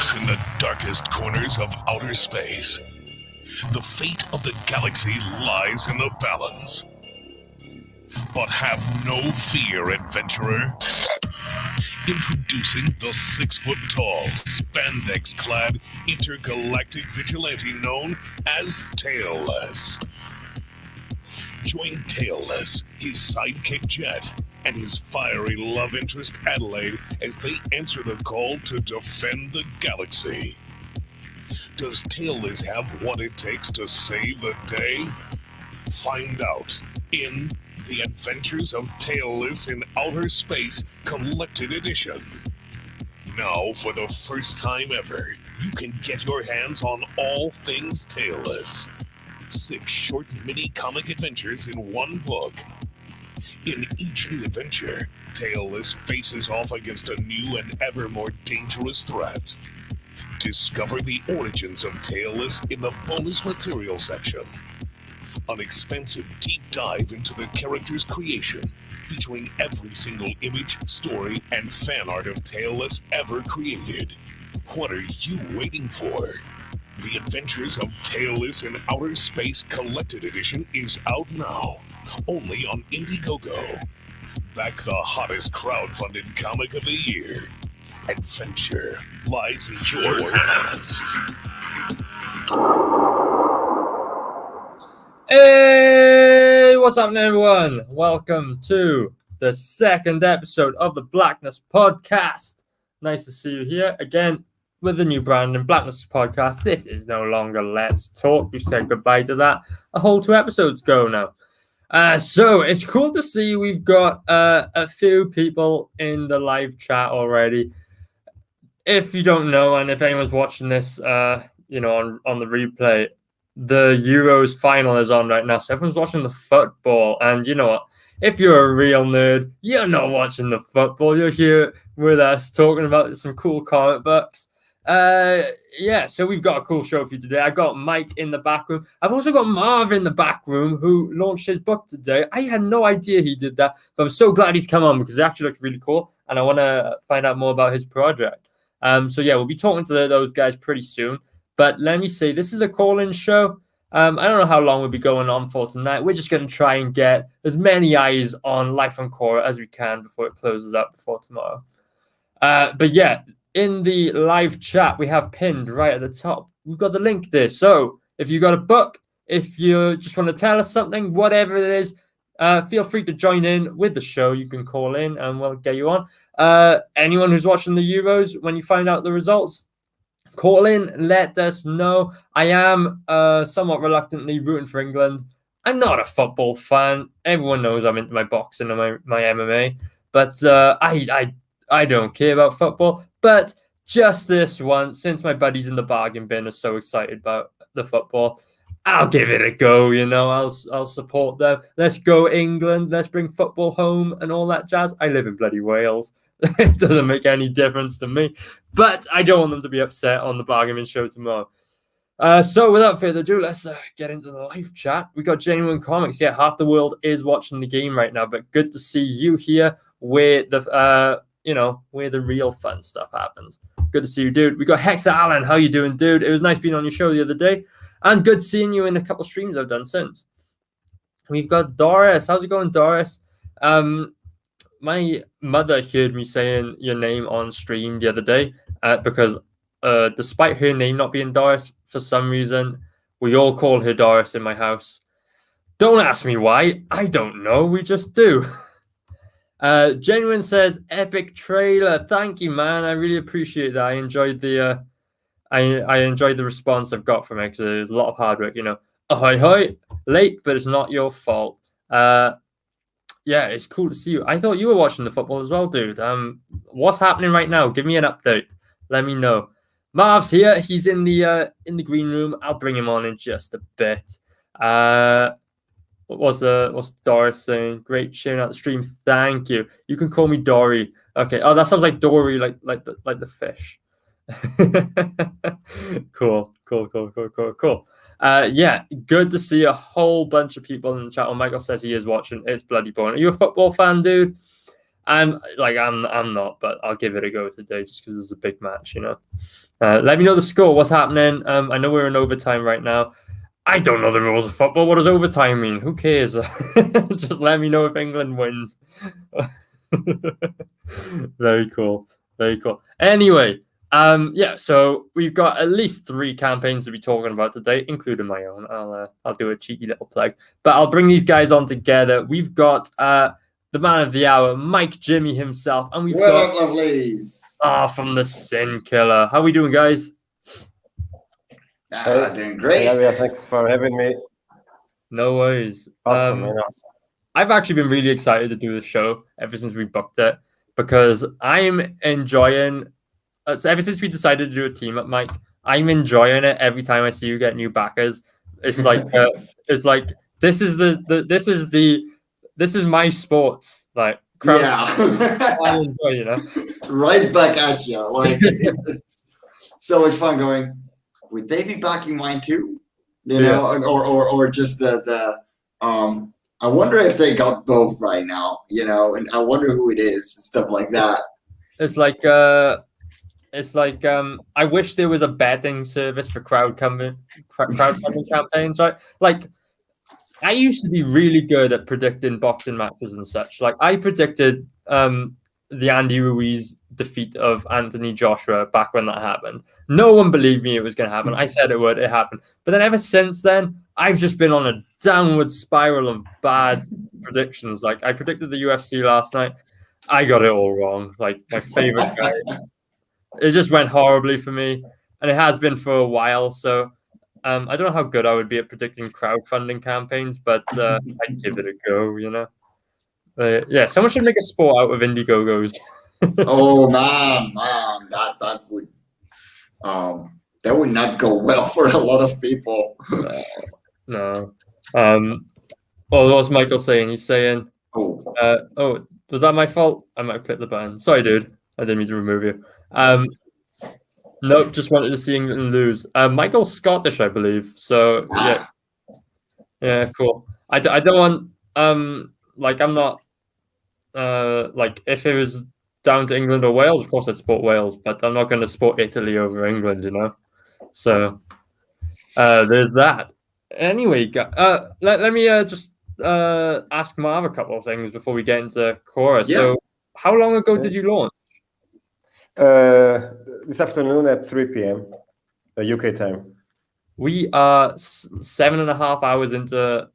lurks in the darkest corners of outer space. The fate of the galaxy lies in the balance. But have no fear, adventurer. Introducing the 6-foot-tall, spandex-clad, intergalactic vigilante known as Tailless. Join Tailless, his sidekick Jet, and his fiery love interest Adelaide as they answer the call to defend the galaxy. Does Tailless have what it takes to save the day? Find out in The Adventures of Tailless in Outer Space Collected Edition. Now, for the first time ever, you can get your hands on all things Tailless. 6 short mini-comic adventures in one book. In each new adventure, Tailless faces off against a new and ever more dangerous threat. Discover the origins of Tailless in the bonus material section. An expansive deep dive into the character's creation, featuring every single image, story, and fan art of Tailless ever created. What are you waiting for? The Adventures of Tailless in Outer Space Collected Edition is out now, only on Indiegogo. Back the hottest crowdfunded comic of the year. Adventure lies in your hands. Hey, what's happening, everyone? Welcome to the second episode of the Blackness podcast. Nice to see you here again with the new brand and Blackness podcast. This is no longer Let's Talk. We said goodbye to that a whole 2 episodes ago now. So it's cool to see we've got a few people in the live chat already. If you don't know, and if anyone's watching this, on the replay, the Euros final is on right now, so everyone's watching the football. And you know what? If you're a real nerd, you're not watching the football. You're here with us talking about some cool comic books. So we've got a cool show for you today. I got Mike in the back room. I've also got Marv in the back room who launched his book today. I had no idea he did that, but I'm so glad he's come on because it actually looks really cool, and I want to find out more about his project. We'll be talking to those guys pretty soon. But let me say, this is a call-in show. I don't know how long we'll be going on for tonight. We're just going to try and get as many eyes on Life on Cora as we can before it closes up before tomorrow. In the live chat, we have pinned right at the top. We've got the link there. So if you got a book, if you just want to tell us something, whatever it is, feel free to join in with the show. You can call in and we'll get you on. Anyone who's watching the Euros, when you find out the results, call in, let us know. I am somewhat reluctantly rooting for England. I'm not a football fan. Everyone knows I'm into my boxing and my MMA. But I don't care about football. But just this once, since my buddies in the bargain bin are so excited about the football, I'll give it a go, I'll support them. Let's go England. Let's bring football home and all that jazz. I live in bloody Wales. It doesn't make any difference to me. But I don't want them to be upset on the bargain bin show tomorrow. So without further ado, let's get into the live chat. We got Genuine Comics. Yeah, half the world is watching the game right now, but good to see you here where where the real fun stuff happens. Good to see you, dude. We got Hex Allen. How you doing, dude? It was nice being on your show the other day. And good seeing you in a couple streams I've done since. We've got Doris. How's it going, Doris? My mother heard me saying your name on stream the other day because despite her name not being Doris, for some reason, we all call her Doris in my house. Don't ask me why. I don't know. We just do. Genuine says, epic trailer. Thank you, man. I really appreciate that. I enjoyed the I enjoyed the response I've got from it because there's a lot of hard work, Ahoy, hoy. Late, but it's not your fault. It's cool to see you. I thought you were watching the football as well, dude. What's happening right now? Give me an update. Let me know. Marv's here. He's in the green room. I'll bring him on in just a bit. What's Doris saying? Great sharing out the stream. Thank you. You can call me Dory. Okay. Oh, that sounds like Dory, like the fish. Cool. Good to see a whole bunch of people in the chat. Oh, Michael says he is watching. It's bloody boring. Are you a football fan, dude? I'm not, but I'll give it a go today just because it's a big match, Let me know the score. What's happening? I know we're in overtime right now. I don't know the rules of football. What does overtime mean? Who cares? Just let me know if England wins. Very cool. Very cool. Anyway, so we've got at least 3 campaigns to be talking about today, including my own. I'll do a cheeky little plug, but I'll bring these guys on together. We've got the man of the hour, Mike Jimmy himself, and we've got up, lovelies? from the Sin Killer. How we doing, guys? Doing great. Hey, Aria, thanks for having me. No worries. Awesome, man. Awesome. I've actually been really excited to do the show ever since we booked it because I'm enjoying. So ever since we decided to do a team up, Mike, I'm enjoying it every time I see you get new backers. It's like this is my sports. Like I enjoy, Right back at you. Like it's so much fun going. Would they be backing mine too? You know, or just the I wonder if they got both right now, and I wonder who it is and stuff like that. It's like I wish there was a betting service for crowdfunding campaigns, right? Like I used to be really good at predicting boxing matches and such. Like I predicted the Andy Ruiz defeat of Anthony Joshua back when that happened. No one believed me it was going to happen. I said it would. It happened. But then ever since then, I've just been on a downward spiral of bad predictions. Like I predicted the UFC last night. I got it all wrong. Like my favorite guy. It just went horribly for me. And it has been for a while. So I don't know how good I would be at predicting crowdfunding campaigns, but I'd give it a go, someone should make a sport out of Indiegogos. Oh man, that would not go well for a lot of people. No. What's Michael saying? He's saying, was that my fault? I might have clicked the button. Sorry, dude. I didn't mean to remove you. Nope, just wanted to see England lose. Michael's Scottish, I believe. So yeah, cool. I don't want I'm not if it was down to England or Wales, of course I'd support Wales, but I'm not going to support Italy over England, So there's that. Anyway, let me just ask Marv a couple of things before we get into Cora. Yeah. So how long ago did you launch? This afternoon at 3 p.m. UK time. We are 7.5 hours into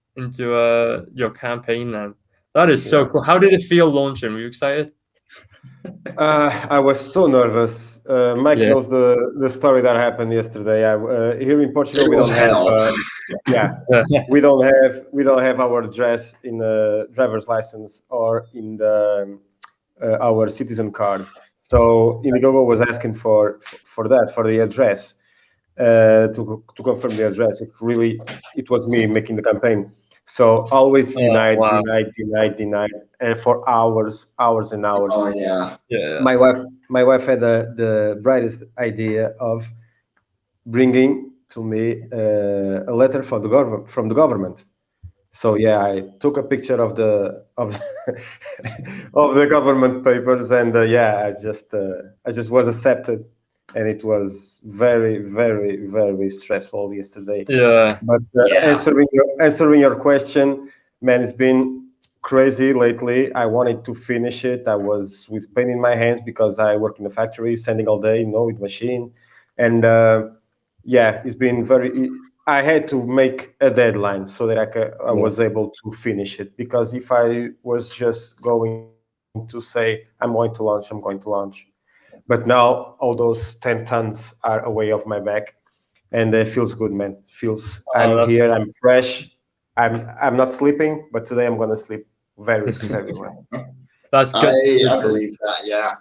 your campaign then. That is so cool. How did it feel launching? Were you excited? I was so nervous. Mike knows the story that happened yesterday. Here in Portugal, we don't have we don't have our address in the driver's license or in the our citizen card. So Indiegogo was asking for the address to confirm the address if really it was me making the campaign. So always denied, and for hours and hours. Oh yeah. My wife had the brightest idea of bringing to me a letter from the government. So I took a picture of the of the government papers, and I just was accepted, and it was very, very, very stressful yesterday. Yeah. But answering your question, man, it's been crazy lately. I wanted to finish it. I was with pain in my hands because I work in the factory, sanding all day, with machine, and it's been very. I had to make a deadline so that I was able to finish it, because if I was just going to say I'm going to launch, but now all those 10 tons are away off my back, and it feels good, man. I'm here, I'm fresh, I'm not sleeping, but today I'm gonna sleep very, very well. That's good. I believe that,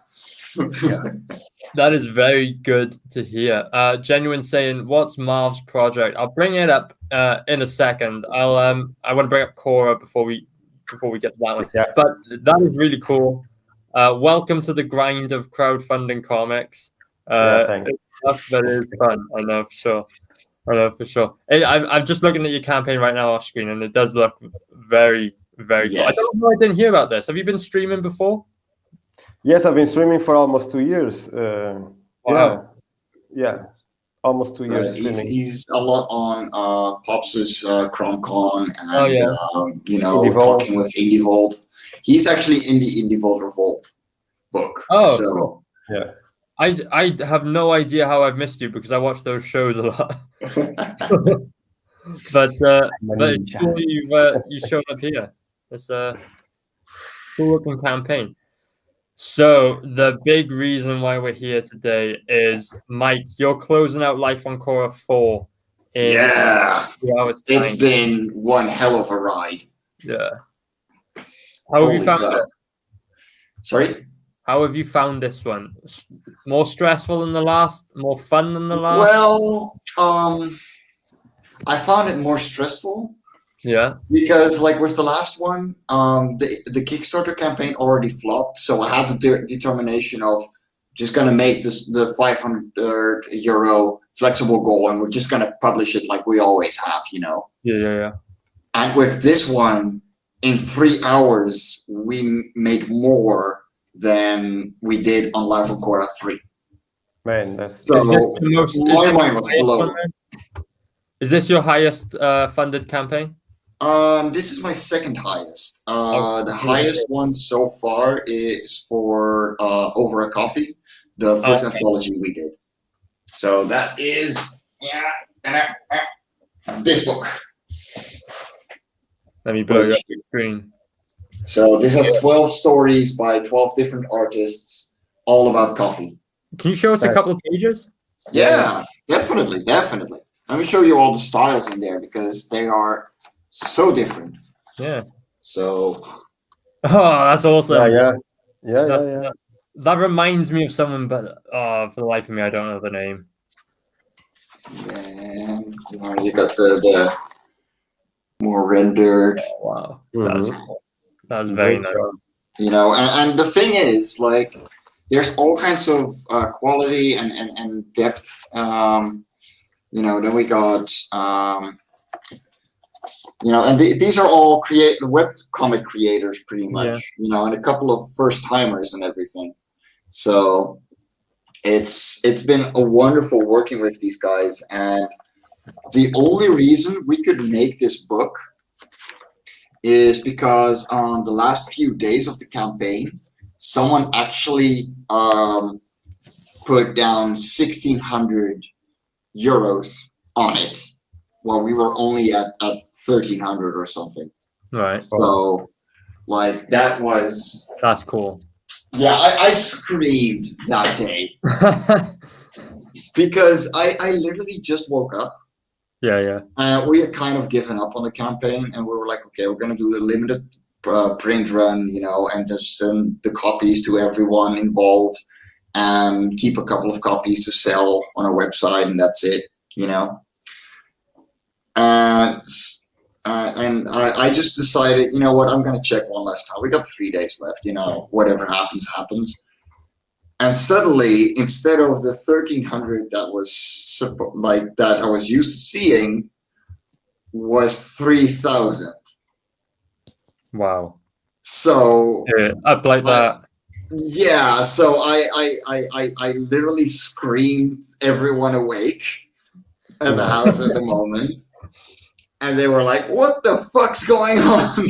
That is very good to hear. Genuine saying, what's Marv's project? I'll bring it up in a second. I want to bring up Cora before we get to that one. Yeah. But that is really cool. Welcome to the grind of crowdfunding comics. Thanks. That is fun. I know for sure. I'm just looking at your campaign right now off screen, and it does look very, very cool. I don't know if I didn't hear about this. Have you been streaming before? Yes, I've been streaming for almost 2 years. Wow. Yeah, almost 2 years streaming. He's a lot on Pops's ChromCon and Oh, yeah. Indie Vault. talking with Indie Vault. He's actually in the Indie Vault Revolt book. Oh, so cool. Yeah. I have no idea how I've missed you because I watch those shows a lot. but it's cool you showed up here. It's a cool looking campaign. So the big reason why we're here today is, Mike, you're closing out Life on Cora 4 in yeah, 2 hours time. it's been one hell of a ride. Yeah. How have you Holy found crap. it? Sorry? How have you found this one? More stressful than the last? More fun than the last? Well, I found it more stressful. Yeah. Because like with the last one, the Kickstarter campaign already flopped, so I had the determination of just gonna make the 500 euro flexible goal, and we're just gonna publish it like we always have, Yeah. And with this one, in 3 hours, we made more than we did on Live on Cora 3. Man, that's So my mind was blown. Is this your highest funded campaign? This is my second highest. The highest one so far is for Over a Coffee, the first anthology we did. So that is this book. Let me blow up your screen. So this has 12 stories by 12 different artists, all about coffee. Can you show us a couple of pages? Yeah, definitely. Let me show you all the styles in there because they are so different. Yeah. So. Oh, that's awesome. Yeah. That reminds me of someone, but for the life of me, I don't know the name. And you got the more rendered. Oh, wow. Mm-hmm. That's very nice. And the thing is, like, there's all kinds of quality and depth. Then we got, and these are all web comic creators pretty much, and a couple of first timers and everything. So it's been a wonderful working with these guys. And the only reason we could make this book is because on the last few days of the campaign, someone actually put down 1,600 euros on it, while we were only at 1,300 or something. Right. So, like, that's cool. Yeah, I screamed that day because I literally just woke up. Yeah. We had kind of given up on the campaign, and we were like, okay, we're gonna do the limited print run, and just send the copies to everyone involved, and keep a couple of copies to sell on our website, and that's it, And I just decided, you know what, I'm gonna check one last time. We got 3 days left, whatever happens, happens. And suddenly, instead of the 1,300 that I was used to seeing, was 3,000. Wow. So up like that. Yeah. So I literally screamed everyone awake at the house at the moment, and they were like, "What the fuck's going on?"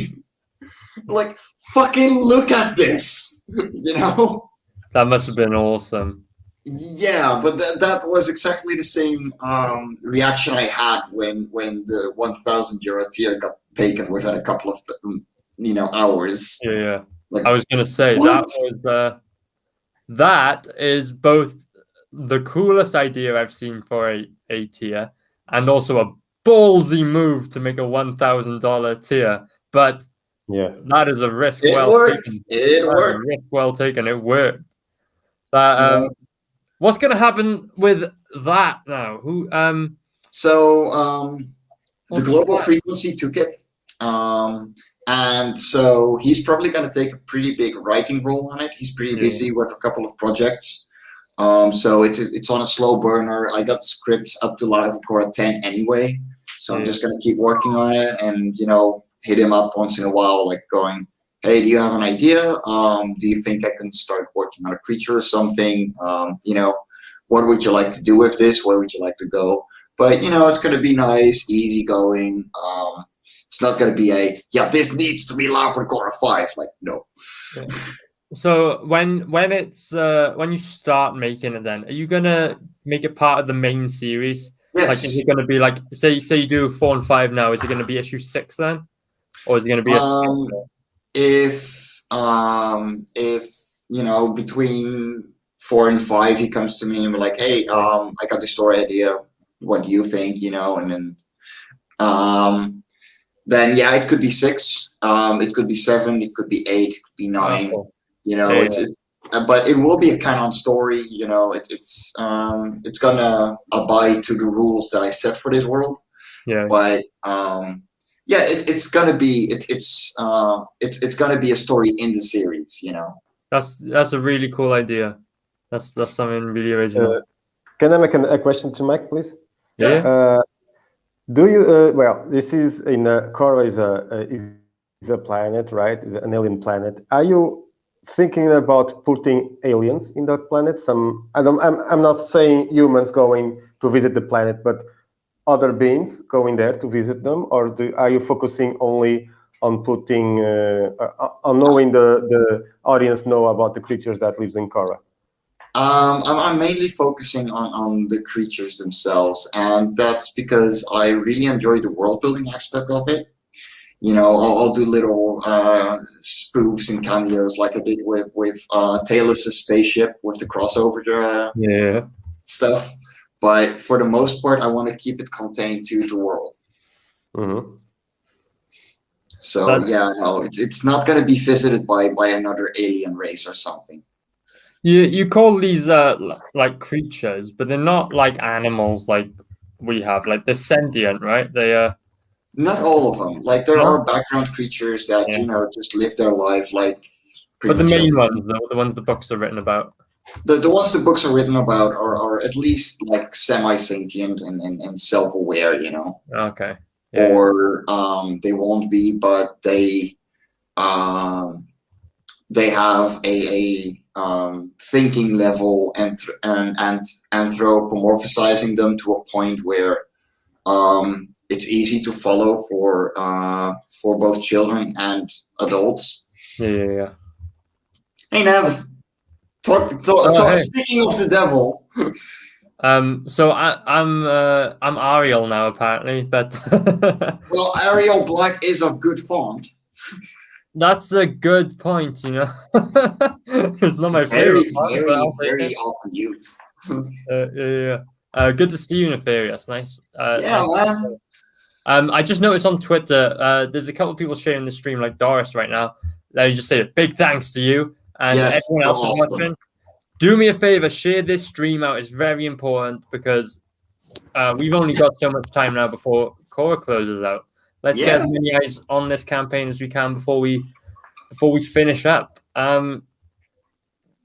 Like, fucking look at this, That must have been awesome. Yeah, but that was exactly the same reaction I had when the 1,000 euro tier got taken within a couple of hours. Yeah. Like, I was gonna say that is both the coolest idea I've seen for a tier, and also a ballsy move to make a $1,000 tier. But that is a risk well taken. It worked. Risk well taken. It worked. What's going to happen with that now? The Global Frequency took it, and so he's probably going to take a pretty big writing role on it. He's pretty busy with a couple of projects, so it's on a slow burner. I got scripts up to Live on Cora 10 anyway, so I'm just going to keep working on it, and hit him up once in a while, like going, hey, do you have an idea? Do you think I can start working on a creature or something? What would you like to do with this? Where would you like to go? But it's going to be nice, easy going. It's not going to be this needs to be live for Cora 5. Like, no. Yeah. So when you start making it, then are you gonna make it part of the main series? Yes. Like, is it gonna be like say you do 4 and 5 now? Is it gonna be issue 6 then, or is it gonna be if between 4 and 5 he comes to me and we're like, hey, I got the story idea. What do you think? And then it could be 6. It could be 7. It could be 8. It could be 9. cool. But it will be a canon story. It's gonna abide to the rules that I set for this world. Yeah. But it's gonna be it's gonna be a story in the series. That's a really cool idea. That's something really original. Can I make a question to Mike, please? Yeah. Do you? Well, this is in Cora is a planet, right? An alien planet. Are you thinking about putting aliens in that planet? I'm not saying humans going to visit the planet, but other beings going there to visit them, or are you focusing only on putting on knowing the audience know about the creatures that lives in Cora? I'm mainly focusing on the creatures themselves, and that's because I really enjoy the world building aspect of it. I'll do little spoofs and cameos like I did with Taylor's spaceship with the crossover stuff. But for the most part, I want to keep it contained to the world. Mm-hmm. So it's not going to be visited by another alien race or something. You call these like creatures, but they're not like animals like we have. Like they're sentient, right? They Not all of them. Like there are background creatures that just live their life like. But the main ones, the ones the books are written about. The ones the books are written about are at least like semi-sentient and self-aware. Okay. Yeah. Or they won't be, but they have a thinking level and anthropomorphizing them to a point where it's easy to follow for both children and adults. Yeah. Hey Nev, speaking of the devil. So I'm Ariel now apparently, but well, Arial Black is a good font. That's a good point, It's not my favorite font, very often used. Good to see you, Nefarious. Nice. Man. I just noticed on Twitter, there's a couple of people sharing the stream, like Doris right now. Let me just say a big thanks to you and everyone else watching. Do me a favor, share this stream out. It's very important because we've only got so much time now before Cora closes out. Let's get as many eyes on this campaign as we can before we finish up.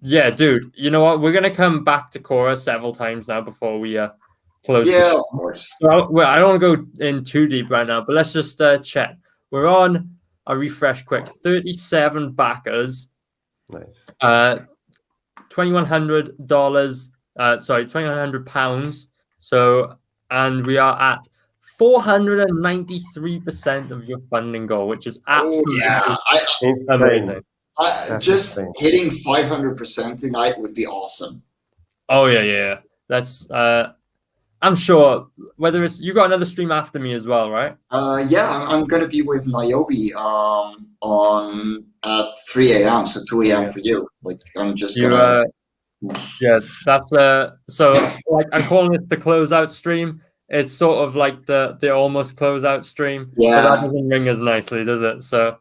Dude, you know what? We're gonna come back to Cora several times now before we close. Yeah, of course. So I don't want to go in too deep right now, but let's just check. We're on a refresh quick. 37 backers. Nice. $2,100. Sorry, £2,100. So, and we are at 493% of your funding goal, which is absolutely amazing. Just hitting 500% tonight would be awesome. Oh yeah. That's I'm sure whether it's you got another stream after me as well, right? I'm gonna be with Niobe on at 3 a.m. so 2 a.m. for you. Like I'm just gonna that's so like I'm calling it the closeout stream. It's sort of like the almost closeout stream. Yeah, but that doesn't ring as nicely, does it? So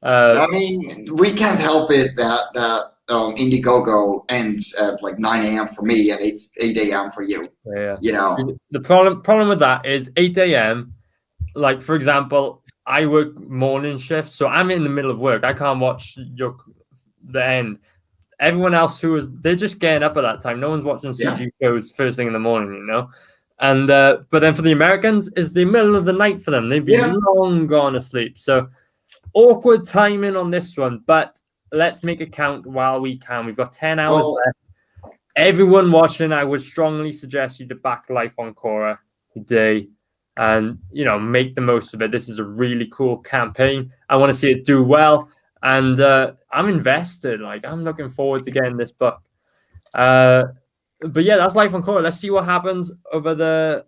I mean, we can't help it that Indiegogo ends at like 9 a.m. for me and 8 a.m. for you. Yeah. The problem with that is 8 a.m. Like for example, I work morning shifts, so I'm in the middle of work. I can't watch the end. Everyone else they're just getting up at that time. No one's watching CG shows first thing in the morning, And but then for the Americans, it's the middle of the night for them. They'd be long gone asleep. So awkward timing on this one, but let's make a count while we can. We've got 10 hours left. Everyone watching, I would strongly suggest you to back Life on Cora today and, make the most of it. This is a really cool campaign. I want to see it do well. And I'm invested. Like, I'm looking forward to getting this book. But yeah, that's Life on Cora. Let's see what happens over the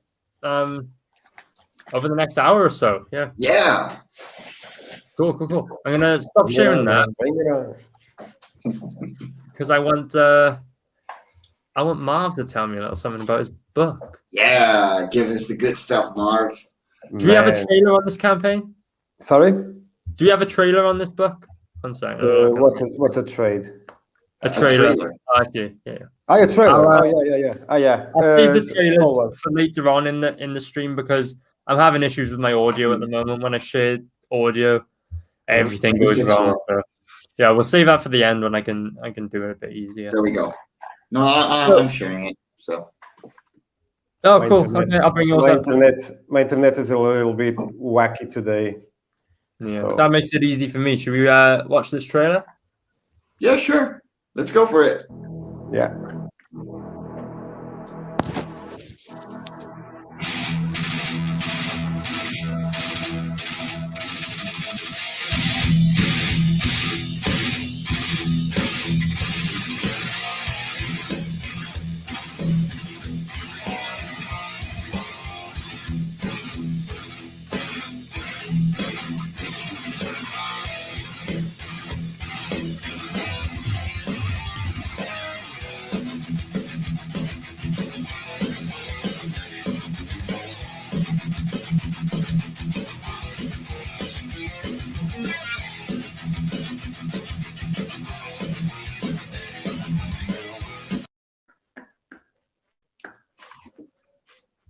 next hour or so. Yeah. Yeah. Cool. I'm gonna stop sharing that because I want Marv to tell me a little something about his book. Yeah, give us the good stuff, Marv. Do we have a trailer on this campaign? Sorry? Do we have a trailer on this book? One second. What's a trade? A trailer. Oh, I see. Yeah. A trailer. Yeah. I'll save the trailers for later on in the stream because I'm having issues with my audio at the moment. When I share audio, everything goes wrong. So, yeah, we'll save that for the end when I can do it a bit easier. There we go. No, I'm sharing it. So. Oh, cool. Okay, I'll bring yours up. My internet is a little bit wacky today. Yeah, so. That makes it easy for me. Should we watch this trailer? Yeah, sure. Let's go for it. Yeah.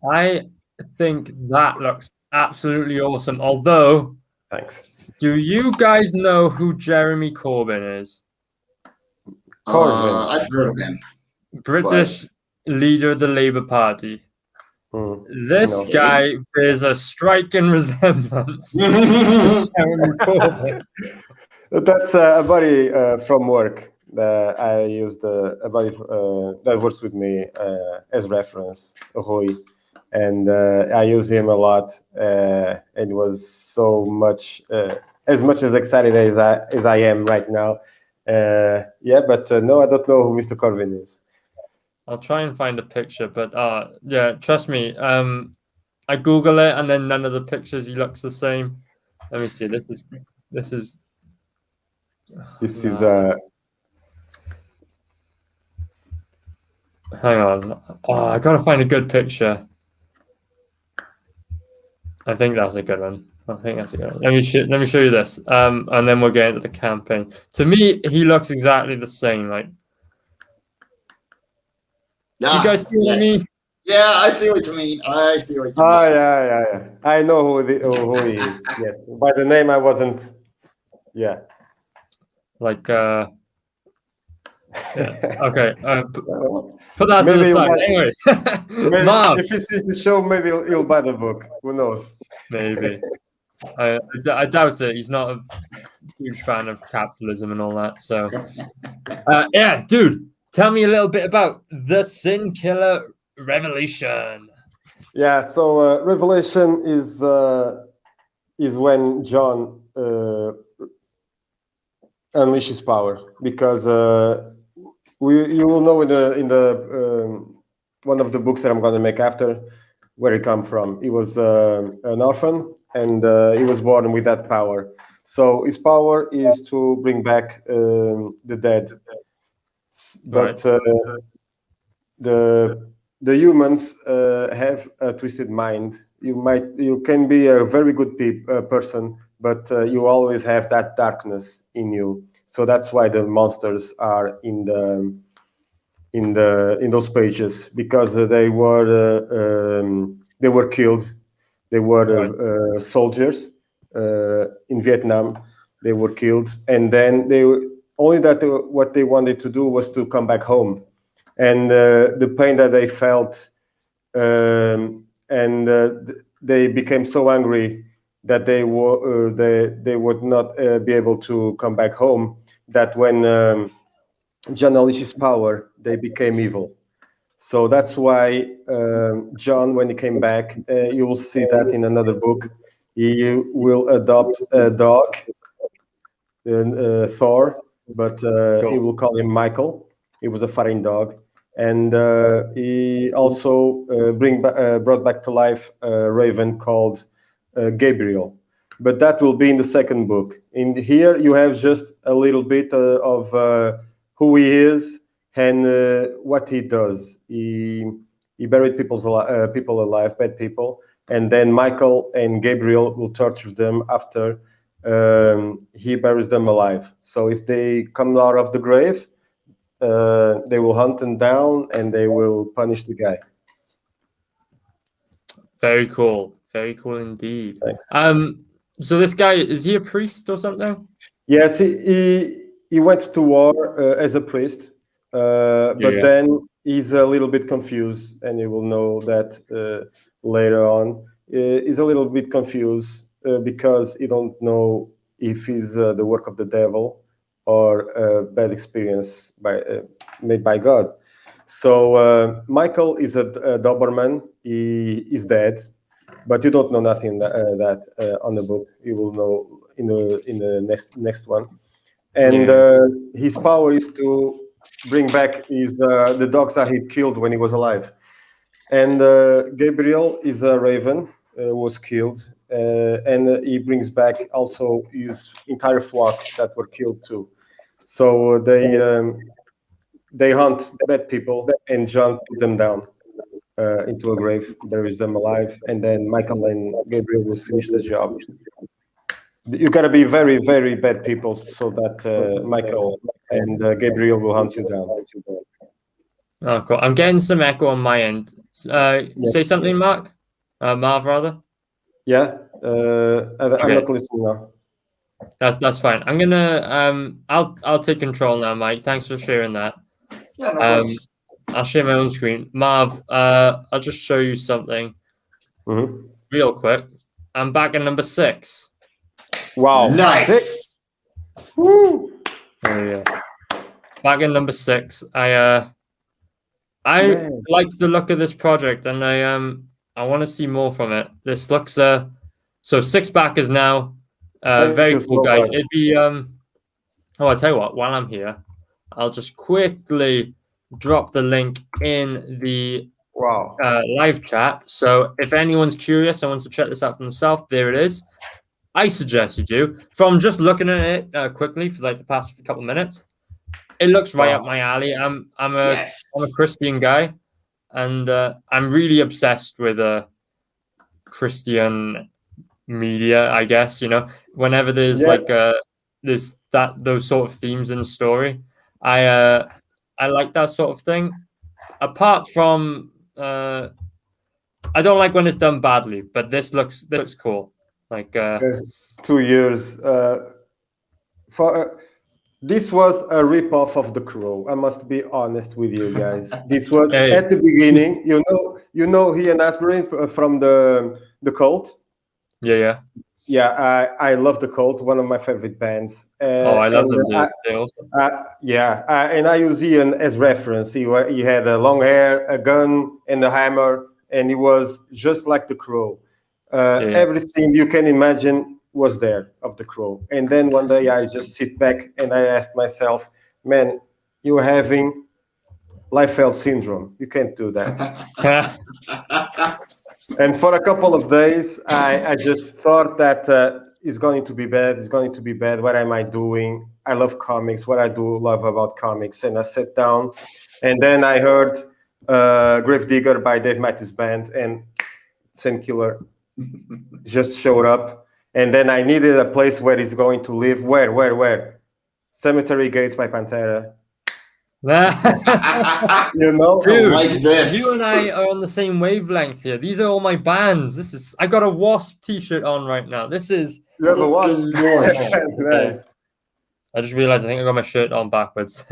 I think that looks absolutely awesome. Although, thanks. Do you guys know who Jeremy Corbyn is? I've heard of him. British leader of the Labour Party. This guy bears a striking resemblance to Jeremy Corbyn. That's a buddy from work. I used a buddy that works with me as reference, Rui. And I use him a lot, and was so much as excited as I am right now. But no, I don't know who Mr. Corbyn is. I'll try and find a picture, but yeah, trust me. I Google it, and then none of the pictures he looks the same. Let me see. This is. Hang on. Oh, I gotta find a good picture. I think that's a good one. Let me show you this, and then we'll get into the campaign. To me, he looks exactly the same. Like, do you guys see what I mean? Yeah, I see what you mean. Yeah. I know who he is. Yes, by the name, I wasn't. Yeah. Like, yeah. Okay. Put that to the side. Anyway, maybe if he sees the show, maybe he'll buy the book. Who knows? Maybe. I doubt it. He's not a huge fan of capitalism and all that. So, yeah, dude, tell me a little bit about the Sin Killer Revelation. Yeah. So, Revelation is when John unleashes power, because you will know in the one of the books that I'm going to make after where he come from. He was an orphan, and he was born with that power. So his power is to bring back the dead. But the humans have a twisted mind. You can be a very good person, but you always have that darkness in you. So that's why the monsters are in those pages, because they were killed. They were soldiers in Vietnam. They were killed, and then what they wanted to do was to come back home, and the pain that they felt, and they became so angry that they would not be able to come back home. That when John unleashed his power, they became evil. So that's why John, when he came back, you will see that in another book, he will adopt a dog, Thor, but he will call him Michael. He was a fighting dog, and he also brought back to life a raven called Gabriel. But that will be in the second book. In here, you have just a little bit of who he is and what he does. He buried people alive, bad people, and then Michael and Gabriel will torture them after he buries them alive. So if they come out of the grave, they will hunt them down and they will punish the guy. Very cool. Very cool indeed. Thanks. So this guy, is he a priest or something? Yes, he went to war as a priest, but then he's a little bit confused, and you will know that later on. He's a little bit confused because he don't know if it's the work of the devil or a bad experience made by God. So Michael is a Doberman. He is dead, but you don't know nothing that on the book. You will know in the next one. And his power is to bring back the dogs that he killed when he was alive. And Gabriel is a raven, was killed, and he brings back also his entire flock that were killed too. So they hunt bad people, and John put them down into a grave, buries them alive, and then Michael and Gabriel will finish the job. You gotta be very, very bad people so that Michael and Gabriel will hunt you down. Oh, cool. I'm getting some echo on my end. Say something, Mark. Marv, rather. Yeah, I'm not listening now. That's fine. I'm gonna I'll take control now, Mike. Thanks for sharing that. Yeah, no problem. I'll share my own screen. Marv, I'll just show you something real quick. I'm back at number 6. Wow. Nice. Woo. Oh yeah. Back in number 6. I like the look of this project, and I want to see more from it. This looks so 6 backers now. Very cool, guys. It'd be I'll tell you what, while I'm here, I'll just quickly drop the link in the live chat. So if anyone's curious and wants to check this out for themselves, there it is. I suggest you do. From just looking at it quickly for like the past couple of minutes, it looks right up my alley. I'm a Christian guy, and I'm really obsessed with Christian media, I guess. You know, whenever there's those sort of themes in the story, I like that sort of thing. Apart from I don't like when it's done badly, but this looks cool. Like 2 years this was a rip-off of The Crow. I must be honest with you guys. This was at the beginning. You know Ian Asbury from the Cult. Yeah. I love the Cult. One of my favorite bands. I love them too. And I use Ian as reference. He had a long hair, a gun, and a hammer, and he was just like the Crow. Everything you can imagine was there of the Crow. And then one day I just sit back and I asked myself, man, you're having Liefeld syndrome. You can't do that. And for a couple of days, I just thought that it's going to be bad. It's going to be bad. What am I doing? I love comics. What I do love about comics. And I sat down, and then I heard Gravedigger by Dave Matthews Band, and Sam Killer just showed up. And then I needed a place where he's going to live. Where? Cemetery Gates by Pantera. You know, dude, like this. You and I are on the same wavelength here. These are all my bands. I got a Wasp t-shirt on right now. This is you have a Wasp. Nice. Nice. I just realized I think I got my shirt on backwards.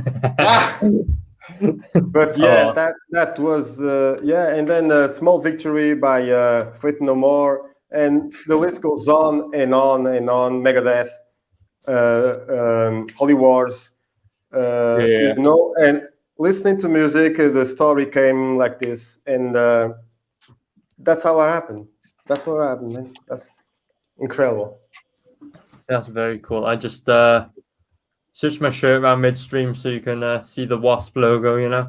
But yeah, that was and then Small Victory by Faith No More. and the list goes on and on and on. Megadeth, Holy Wars, Yeah. you know, and listening to music, the story came like this, and that's how it happened. That's what happened, man. That's incredible. That's very cool. I just switched my shirt around midstream so you can see the Wasp logo, you know.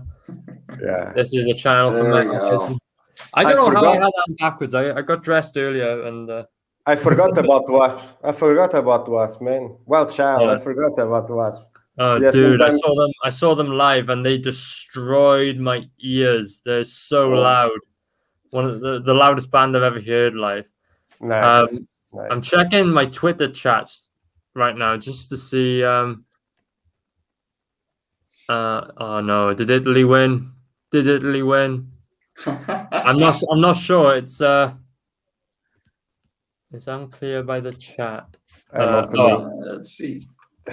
Yeah. This is a channel for There we Metal go. Kitten. I don't know how I forgot- had that backwards. I got dressed earlier and I forgot about Wasp. I forgot about Wasp, man. Well, child, Yeah. I forgot about Wasp. oh Yeah, dude, sometimes- I saw them live and they destroyed my ears. They're so Oh. loud. One of the loudest band I've ever heard live. Nice. I'm Nice. checking my Twitter chats right now just to see oh no, did Italy win? Did Italy win? I'm not sure. It's unclear by the chat. I'm opening. Let's see.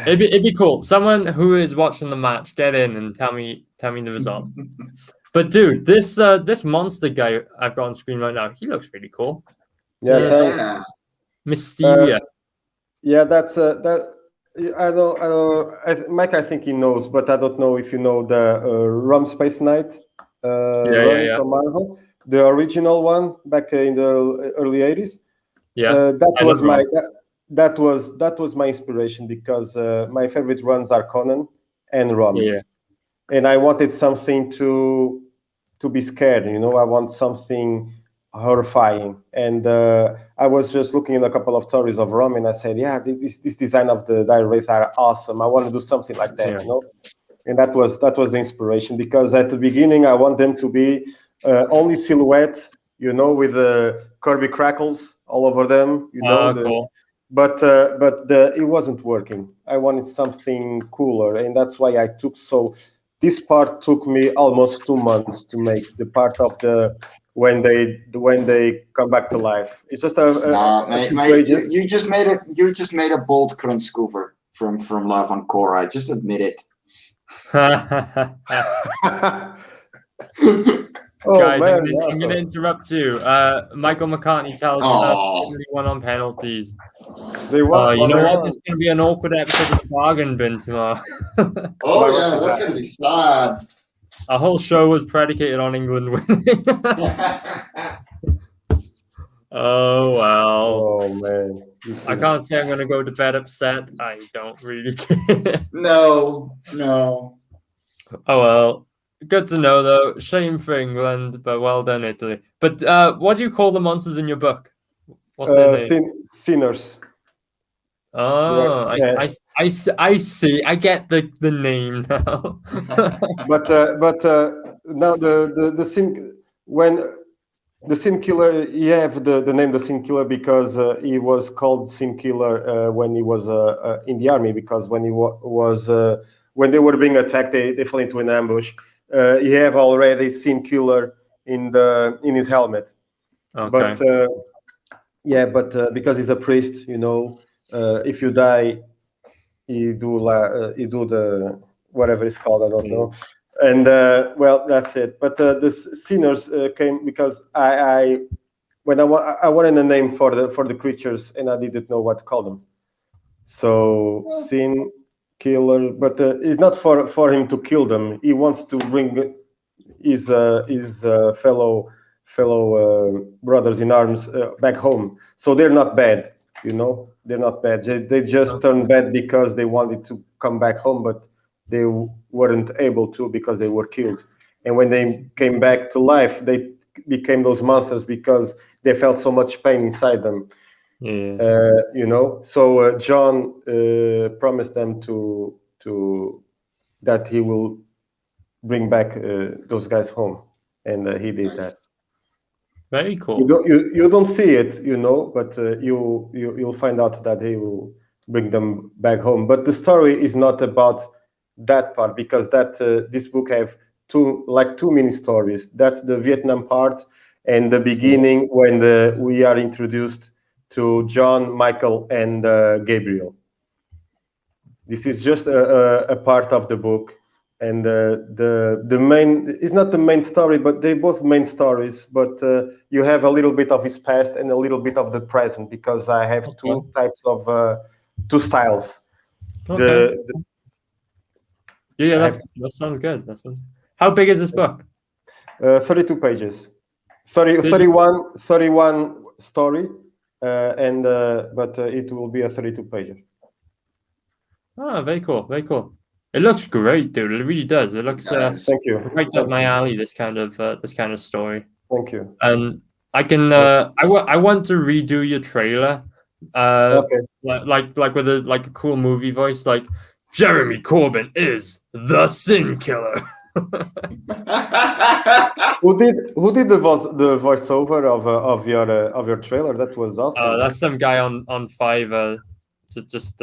It'd be cool. Someone who is watching the match, get in and tell me the result. But dude, this monster guy I've got on screen right now, he looks really cool. Yeah, thanks. Yeah. Mysteria. Yeah, that's that. I don't. Mike, I think he knows, but I don't know if you know the Rum Space Knight run yeah. from Marvel, the original one back in the early '80s. Yeah. That I was love my Rum. that was my inspiration because my favorite runs are Conan and Rum, Yeah. and I wanted something to be scared. You know, I want something horrifying. And I was just looking at a couple of stories of Rum, and I said, yeah, this design of the Dire Wraith are awesome. I want to do something like that, Yeah. you know. And that was the inspiration, because at the beginning I want them to be only silhouette, you know, with the Kirby crackles all over them, you know. Cool. But it wasn't working. I wanted something cooler, and that's why I took this part took me almost 2 months to make, the part of the when they come back to life. It's just Mate, you just made a bold crunch scoover from Love on Cora. Just admit it. Oh, Guys, man, I'm going to interrupt you. Michael McCartney tells us Italy won on penalties. They won. You know what? This is going to be an awkward episode of the bargain bin tomorrow. Oh yeah, that's going to be sad. Our whole show was predicated on England winning. Oh well. Oh man. I can't say I'm going to go to bed upset. I don't really care. No. Oh well. Good to know, though. Shame for England, but well done, Italy. But what do you call the monsters in your book? What's their name? Sinners. Oh, I see. I get the name now. but now the sin, when the Sin Killer, you have the name the Sin Killer because he was called Sin Killer when he was in the army, because when he was when they were being attacked, they fell into an ambush. He have already Sin Killer in his helmet. Okay. But because he's a priest, you know, if you die, you do the whatever it's called, I don't know. And well, that's it. But the Sinners came because I wanted a name for the creatures, and I didn't know what to call them. So Sin Killer, but it's not for him to kill them. He wants to bring his fellow brothers in arms back home. So they're not bad, you know. They're not bad. They just turned bad because they wanted to come back home, but they weren't able to because they were killed. And when they came back to life, they became those monsters because they felt so much pain inside them. Yeah. You know. So John promised them to that he will bring back those guys home, and he did that. Very cool. You don't see it, you know, but you'll find out that he will bring them back home. But the story is not about that part, because this book have two mini stories. That's the Vietnam part and the beginning when we are introduced to John, Michael, and Gabriel. This is just a part of the book, and the main is not the main story, but they both main stories. But you have a little bit of his past and a little bit of the present, because I have two types of two styles. Okay. Yeah, I have that sounds good. How big is this book? 32 pages, 31 story, and but it will be a 32 pager. Oh, very cool, very cool. It looks great, dude. It really does. It looks Thank you. right up my alley. This kind of story. Thank you. And I can I want to redo your trailer. Okay. Like with a cool movie voice, like Jeremy Corbyn is the Sin Killer. Who did the voiceover of your trailer? That was awesome. That's some guy on Fiverr, just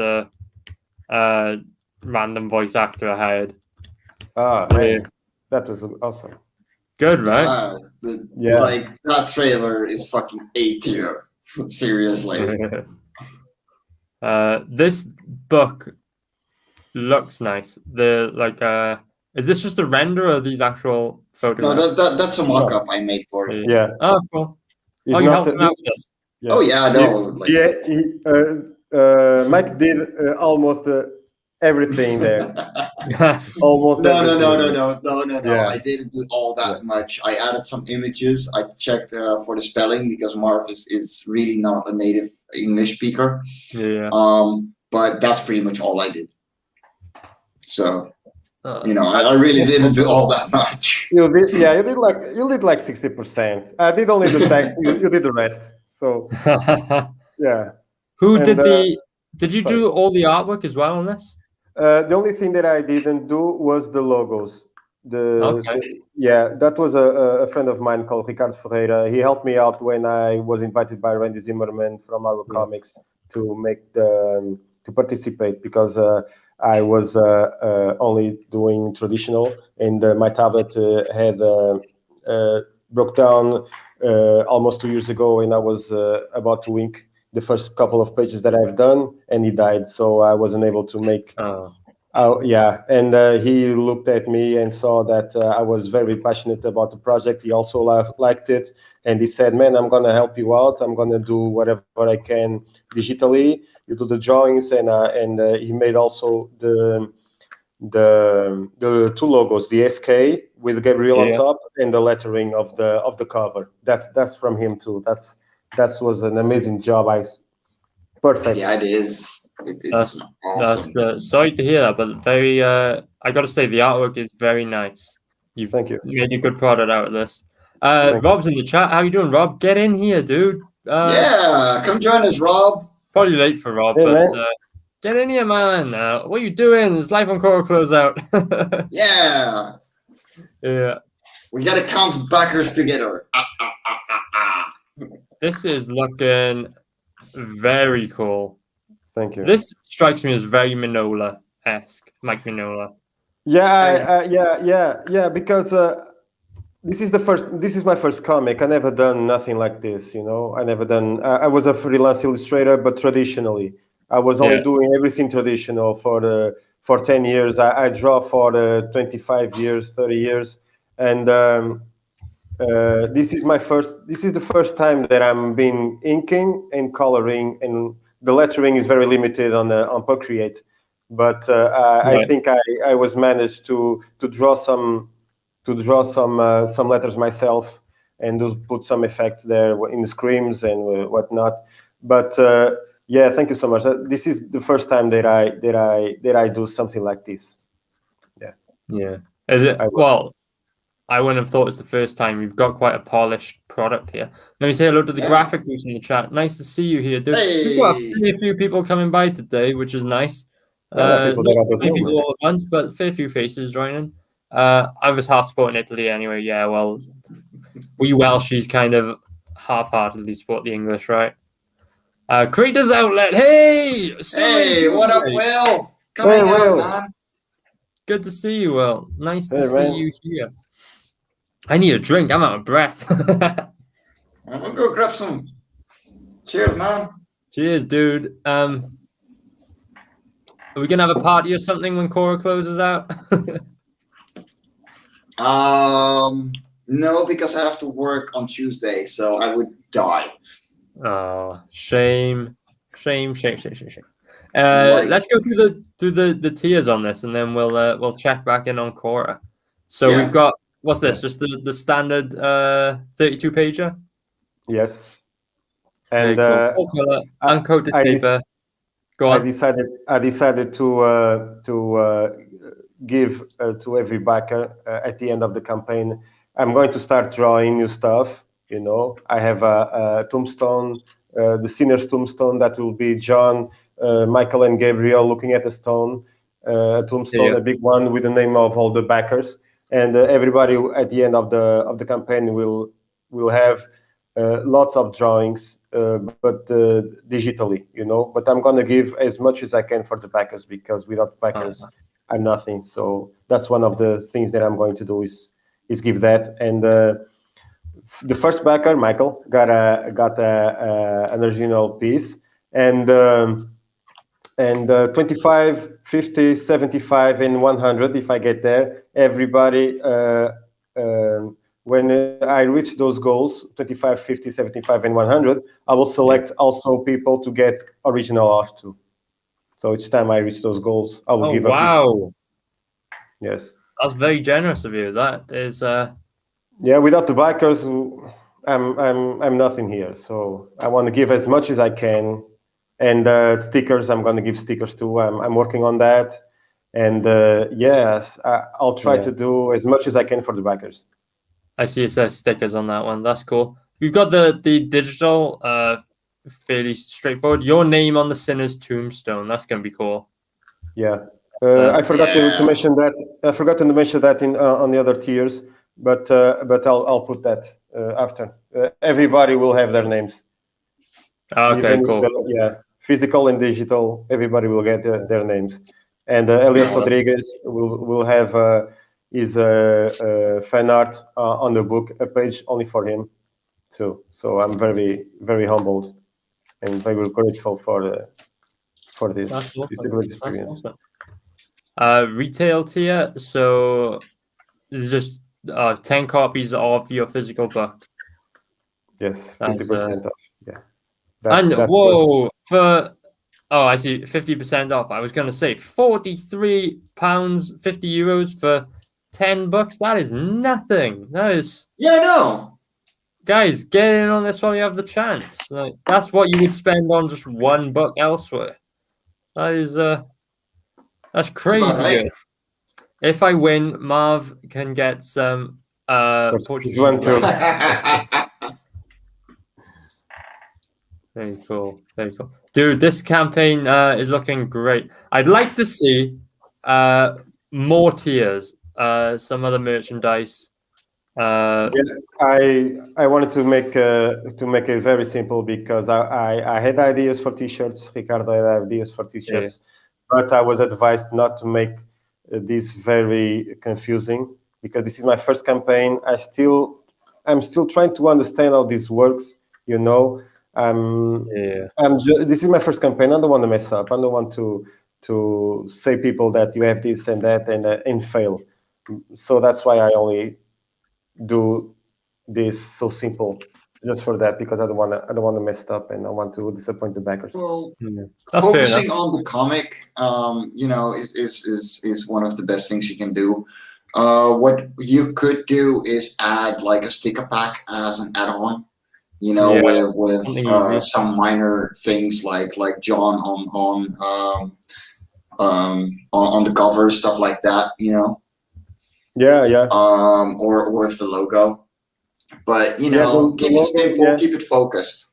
random voice actor I hired. Man, that was awesome. Good, right? Yeah. Like that trailer is fucking A tier. Seriously. This book looks nice. Is this just a render or are these actual photographs? No, that's a mock-up I made for it. Yeah. Oh, cool. It's you helped him out with this. Yeah. Oh yeah, no. Mike did almost everything there. Almost. No. Yeah. I didn't do all that much. I added some images. I checked for the spelling because Marv is really not a native English speaker. Yeah. But that's pretty much all I did. So, I really didn't do all that much. You did like 60%. I did only the text. you did the rest. So yeah. Did you do all the artwork as well on this? The only thing that I didn't do was the logos. That was a friend of mine called Ricardo Ferreira. He helped me out when I was invited by Randy Zimmerman from Arrow Comics to make to participate, because I was only doing traditional, and my tablet had broke down almost 2 years ago, and I was about to ink the first couple of pages that I've done, and he died, so I wasn't able to make. And he looked at me and saw that I was very passionate about the project. He also liked it, and he said, "Man, I'm gonna help you out. I'm gonna do whatever I can digitally. You do the drawings," and he made also the two logos, the SK with Gabriel on top, and the lettering of the cover. That's from him too. That was an amazing job. Perfect. Yeah, it is. It's awesome. Sorry to hear that, but very. I got to say, the artwork is very nice. Thank you. Made a good product out of this. Rob's in the chat. How you doing, Rob? Get in here, dude. Come join us, Rob. Probably late for Rob, but get in here, man. What are you doing? It's live on Cora Closeout. Yeah. Yeah. We gotta count backers together. This is looking very cool. Thank you. This strikes me as very Mignola-esque, Mike Mignola. Yeah, because this is my first comic. I never done nothing like this, I never done. I was a freelance illustrator, but traditionally, I was only doing everything traditional for 10 years. I draw for 25 years, 30 years, and this is the first time that I'm been inking and coloring, and the lettering is very limited on Procreate, but I think I was managed to draw some letters myself, and put some effects there in the screams and whatnot. But thank you so much. This is the first time that I do something like this. Yeah. I wouldn't have thought it's the first time. You've got quite a polished product here. Let me say hello to the graphic boost in the chat. Nice to see you here, dude. We've got a few people coming by today, which is nice. Not many people all at once, but a fair few faces joining. I was half supporting Italy anyway. Yeah, well, we Welshies kind of half-heartedly support the English, right? Creators Outlet. Hey, what up, Will? Coming out, man. Good to see you, Will. Nice to see you here. I need a drink. I'm out of breath. I'm gonna go grab some. Cheers, man. Cheers, dude. Are we gonna have a party or something when Cora closes out? No, because I have to work on Tuesday, so I would die. Oh, shame. Let's Like, go through the tiers on this, and then we'll check back in on Cora. So Yeah. we've got what's this? Yeah. Just the standard 32 pager. Yes. Very And cool. Full color, I, uncoated I, paper. Go I on. decided to give to every backer at the end of the campaign. I'm going to start drawing new stuff. You know, I have a tombstone, the sinner's tombstone that will be John, Michael, and Gabriel looking at a stone, a tombstone, Yeah. a big one with the name of all the backers, and everybody at the end of the campaign will have lots of drawings, but digitally, you know. But I'm gonna give as much as I can for the backers because without backers, I'm nothing. So that's one of the things that I'm going to do is give that. And the first backer, Michael, got an original piece, and 25, 50, 75, and 100. If I get there, everybody. When I reach those goals, 25, 50, 75, and 100, I will select also people to get original art too. So each time I reach those goals, I will Oh give a piece. wow, Yes. that's very generous of you. That is Yeah, without the bikers, I'm nothing here. So I want to give as much as I can, and stickers. I'm going to give stickers too. I'm working on that, and yes, I'll try Yeah. to do as much as I can for the bikers. I see it says stickers on that one. That's cool. We've got the digital, fairly straightforward. Your name on the sinner's tombstone. That's gonna be cool. Yeah, Uh, I forgot to Yeah. mention that. I forgot to mention that in on the other tiers, but I'll put that after. Everybody will have their names. Okay, Even if cool. yeah, physical and digital, everybody will get their names. And Elias Oh, Rodriguez will have his fan art on the book, a page only for him too. So I'm very humbled and very grateful for this. that's It's a awesome. great That's experience. awesome. Retail tier. So it's just 10 copies of your physical book. Yes, That's 50% off. Yeah, and that was whoa for I see 50% off. I was gonna say £43, €50 for $10. That is nothing. That is. Yeah, I know. Guys, get in on this while you have the chance. Like, that's what you would spend on just one book elsewhere. That is that's That's about crazy right. good. If I win, Marv can get some this Portuguese one too. rice. Very cool. Very cool. Dude, this campaign is looking great. I'd like to see more tiers, some other merchandise. I wanted to make it very simple because I had ideas for t-shirts. Ricardo had ideas for t-shirts, but I was advised not to make this very confusing because this is my first campaign. I'm still trying to understand how this works. You know, this is my first campaign. I don't want to mess up. I don't want to say people that you have this and that and fail. So that's why I only do this so simple just for that because I don't want to mess it up and I want to disappoint the backers. Well, That's fair enough. focusing on the comic, you know, is one of the best things you can do. What you could do is add like a sticker pack as an add-on, you know, Yeah, with something easy. some minor things like John on the cover, stuff like that, you know. Yeah. Or with the logo. But you Yeah, know, the keep it logo, simple, yeah. keep it focused.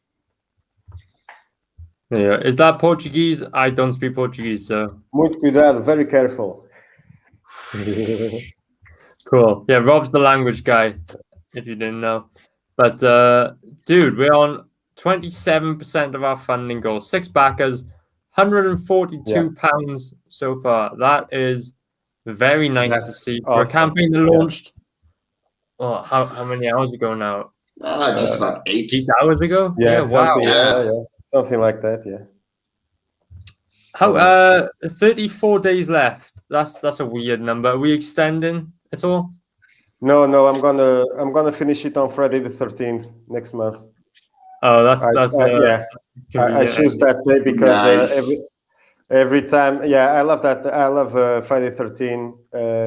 Yeah, is that Portuguese? I don't speak Portuguese, so Muito cuidado, very careful. cool. Yeah, Rob's the language guy, if you didn't know. But dude, we're on 27% of our funding goal. 6 backers, £142 so far. That is very nice to That's see for a awesome. campaign that launched. Oh, how many hours ago now? Just about 8. 8 hours ago? Yeah, Wow. something, Yeah. yeah, something like that. Yeah. How 34 days left. That's a weird number. Are we extending at all? No, I'm gonna finish it on Friday the 13th next month. Oh, that's Yeah, I convenient. choose that day because Nice. every time, yeah, I love that. I love Friday 13.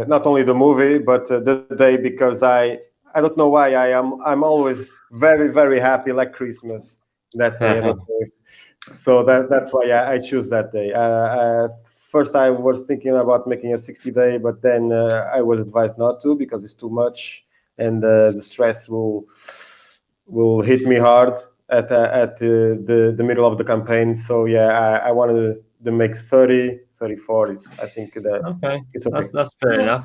Not only the movie, but the day because I don't know why I'm always very happy like Christmas that day. I don't know. So that's why I choose that day. First, I was thinking about making a 60-day, but then I was advised not to because it's too much, and the stress will hit me hard at the middle of the campaign. So yeah, I wanted to make 30, 34. I think that Okay, it's okay. that's fair enough.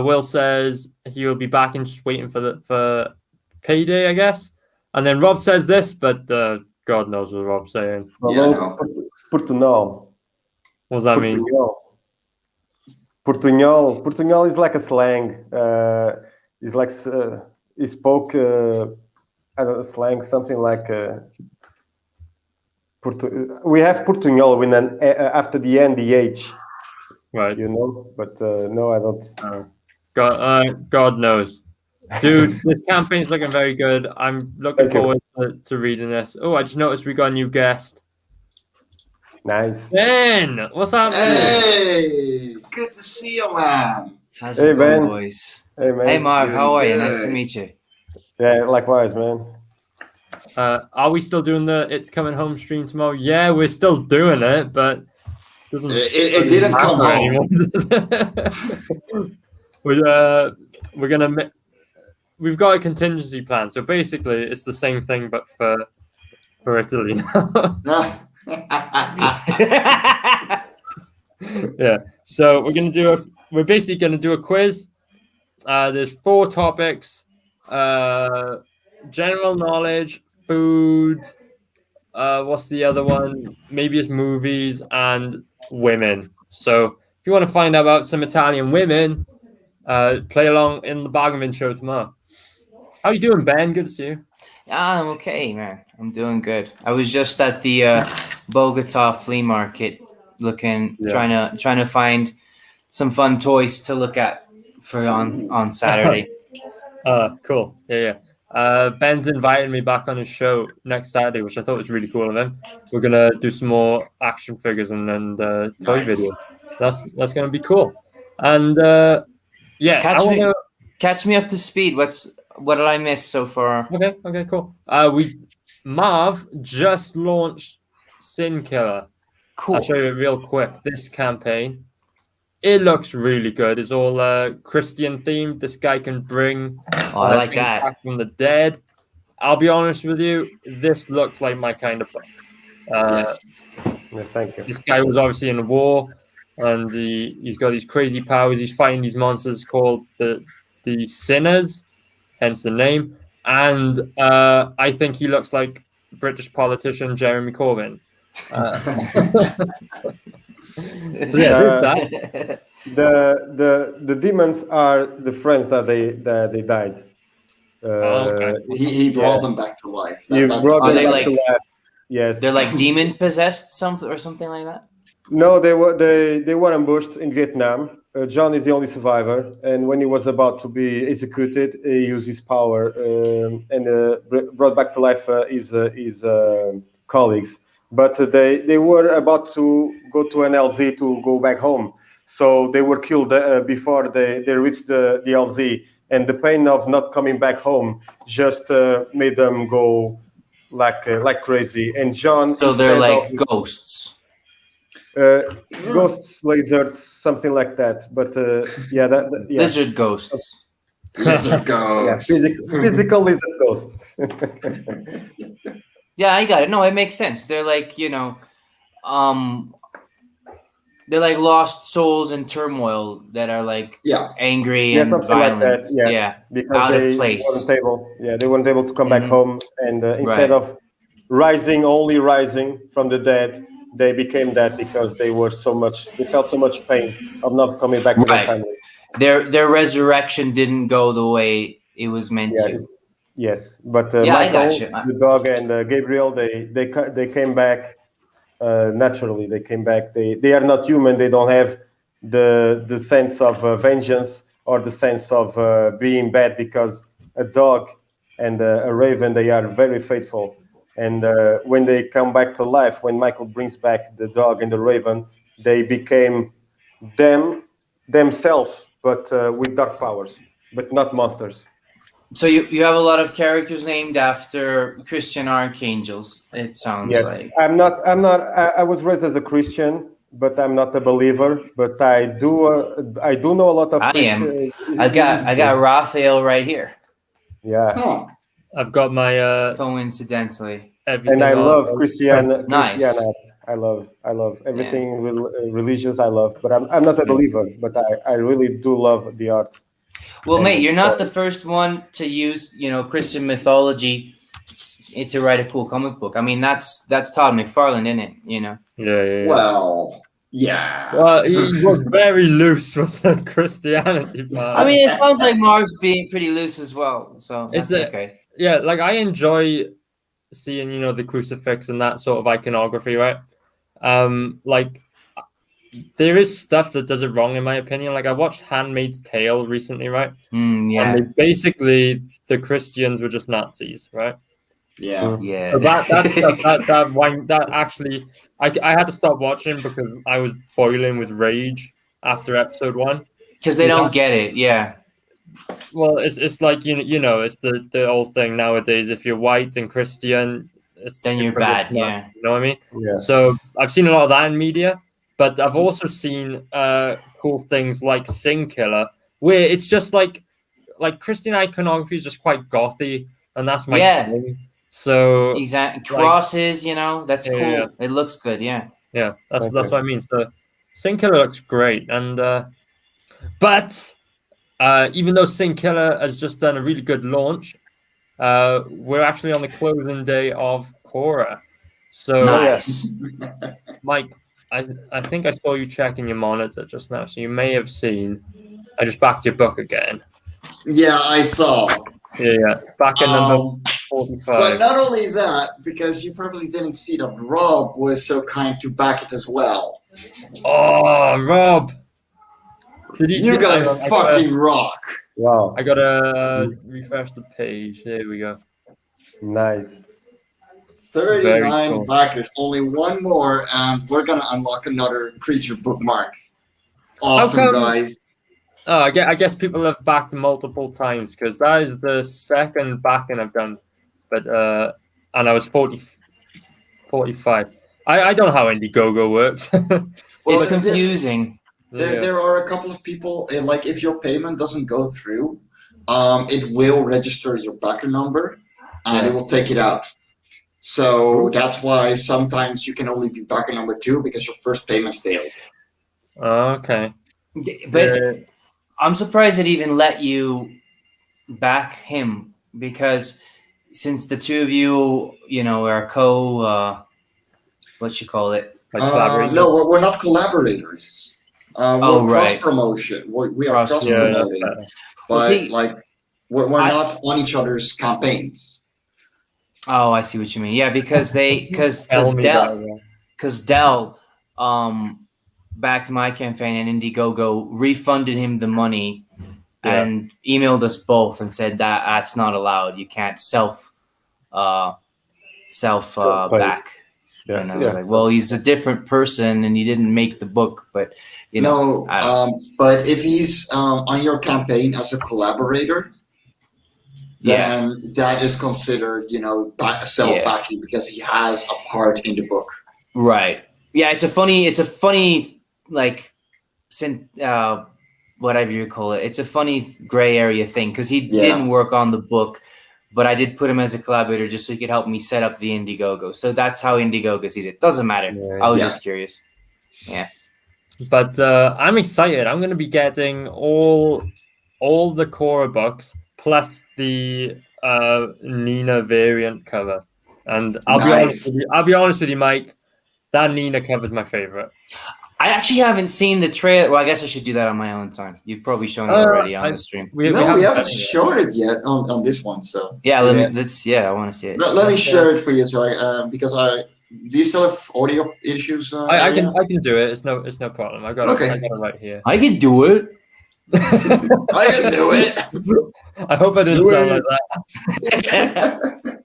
Will says he will be back and just waiting for payday, I guess. And then Rob says this, but God knows what Rob's saying. Yeah, Falou no. Portunhol. What does that mean? Portunhol is like a slang. It's like he spoke. I don't know, slang, something like. We have Portunhol with an after the N, the H. Right. You know, but no, I don't. God knows. Dude, this campaign's looking very good. I'm looking Thank you. forward to reading this. Oh, I just noticed we got a new guest. Nice. Ben, what's up? Hey, good to see you, man. How's Hey, it going, Ben. boys? Hey, man. Hey, Marv, Doing how are you? Nice to good. meet you. Yeah, likewise, man. Are we still doing the It's Coming Home stream tomorrow? Yeah, we're still doing it, but doesn't It didn't come home. We're gonna we've got a contingency plan. So basically, it's the same thing, but for Italy. Yeah. So we're basically gonna do a quiz. There's 4 topics: general knowledge, food. What's the other one? Maybe it's movies and women. So if you want to find out about some Italian women, play along in the Bargain show tomorrow. How you doing, Ben? Good to see you. I'm okay, man. I'm doing good. I was just at the Bogota flea market, trying to find some fun toys to look at for on Saturday. Cool. Yeah. Ben's invited me back on his show next Saturday, which I thought was really cool of him. We're gonna do some more action figures and toy Nice. videos. That's gonna be cool. And yeah, Catch me up to speed. What did I miss so far? Okay, cool. Marv just launched Sin Killer. Cool. I'll show you real quick. This campaign, it looks really good. It's all Christian themed. This guy can bring I like that. back from the dead. I'll be honest with you, this looks like my kind of book. Yes. Yeah, thank you. This guy was obviously in a war, and he's got these crazy powers. He's fighting these monsters called the Sinners, hence the name. And I think he looks like British politician Jeremy Corbyn. So yeah, that. The demons are the friends that they died. Okay. He brought them back to life. You brought Are them they back like- to life. Yes. They're like demon possessed, something like that. No, they were ambushed in Vietnam. John is the only survivor, and when he was about to be executed, he used his power and brought back to life his colleagues. But they were about to go to an LZ to go back home, so they were killed before they reached the LZ, and the pain of not coming back home just made them go like crazy. And John, So they're like ghosts. ghosts, lizards, something like that. But yeah, yeah. Lizard ghosts. Lizard Yeah, ghosts. physical lizard ghosts. Yeah, I got it. No, it makes sense. They're like, they're like lost souls in turmoil that are like Yeah. angry Yeah, and something like violent. that. Yeah, because out of they place. weren't able to come back Mhm. home, and instead Right. of only rising from the dead, they became that because they felt so much pain of not coming back to their Right. families. Their resurrection didn't go the way it was meant Yeah, to. yes, but Yeah, I Michael, got you. the dog, and Gabriel, they came back naturally. They came back. They are not human. They don't have the sense of vengeance or the sense of being bad, because a dog and a raven, they are very faithful. And when they come back to life, when Michael brings back the dog and the raven, they became themselves, but with dark powers, but not monsters. So you have a lot of characters named after Christian archangels. It sounds Yes, like. I was raised as a Christian, but I'm not a believer. But I do know a lot of I Christian. am. I got Raphael right here. Yeah, Huh. I've got my Coincidentally. everything. and I on. love Christian. Nice. Christianat. I love everything religious. I love, but I'm not a believer. But I really do love the art. Well, And mate, you're not the story. first one to use, Christian mythology to write a cool comic book. I mean, that's Todd McFarlane, isn't it? Yeah. Well, yeah. Well, he was very loose with the Christianity part. I mean, it sounds like Marv's being pretty loose as well, so Is that's it- okay. Yeah, like I enjoy seeing, the crucifix and that sort of iconography, right? Like there is stuff that does it wrong in my opinion. Like I watched Handmaid's Tale recently, right? Yeah, And the Christians were just Nazis, right? Yeah. yeah. So that actually, I had to stop watching because I was boiling with rage after episode 1. Because they don't get it. Yeah, Well, it's like it's the old thing nowadays. If you're white and Christian, then you're bad. Yeah. You know what I mean? Yeah. So I've seen a lot of that in media, but I've also seen cool things like Sin Killer, where it's just like Christian iconography is just quite gothy, and that's my thing. So Exactly. Crosses, that's Yeah, cool. yeah. It looks good. Yeah. yeah, that's Okay. what I mean. So Sin Killer looks great, and but even though Sin Killer has just done a really good launch, we're actually on the closing day of Cora. So Nice. Mike, I think I saw you checking your monitor just now, so you may have seen. I just backed your book again. Yeah, I saw. Yeah. Back in number 45. But not only that, because you probably didn't see that Rob was so kind to back it as well. Oh, Rob. You guys fucking rock. Wow, I gotta refresh the page. There we go. nice. 39 cool. backers. Only one more, and we're gonna unlock another creature bookmark. Awesome, come- guys. Oh, I guess people have backed multiple times because that is the second backing I've done. But and I was 45. I don't know how Indiegogo works. Well, It's confusing. There are a couple of people, like if your payment doesn't go through, it will register your backer number and it will take it out. So that's why sometimes you can only be backer number 2 because your first payment failed. Okay. But I'm surprised it even let you back him, because since the two of you, are what you call it? Like collaborating. No, we're not collaborators. We're cross promotion. We are cross promoting, better. but we're not on each other's campaigns. Oh, I see what you mean. Yeah, because Tell me Dell, that, yeah. because Dell, backed my campaign and Indiegogo refunded him the money and emailed us both and said that's not allowed. You can't self back. Yes, And I was like, well, he's a different person and he didn't make the book, but but if he's on your campaign as a collaborator, then that is considered, self-backing because he has a part in the book. Right. Yeah, it's a funny whatever you call it. It's a funny gray area thing because he didn't work on the book, but I did put him as a collaborator just so he could help me set up the Indiegogo. So that's how Indiegogo sees it. Doesn't matter. I was just curious. Yeah. But I'm excited. I'm going to be getting all the Cora books plus the Nina variant cover. And I'll be honest with you, Mike. That Nina cover is my favorite. I actually haven't seen the trailer. Well, I guess I should do that on my own time. You've probably shown it already on the stream. We haven't shown it yet on this one. So I want to see it. Let me share it for you. So do you still have audio issues? I can do it. It's no problem. I got it right here. I can do it. I can do it. I hope I didn't Do sound it. like that.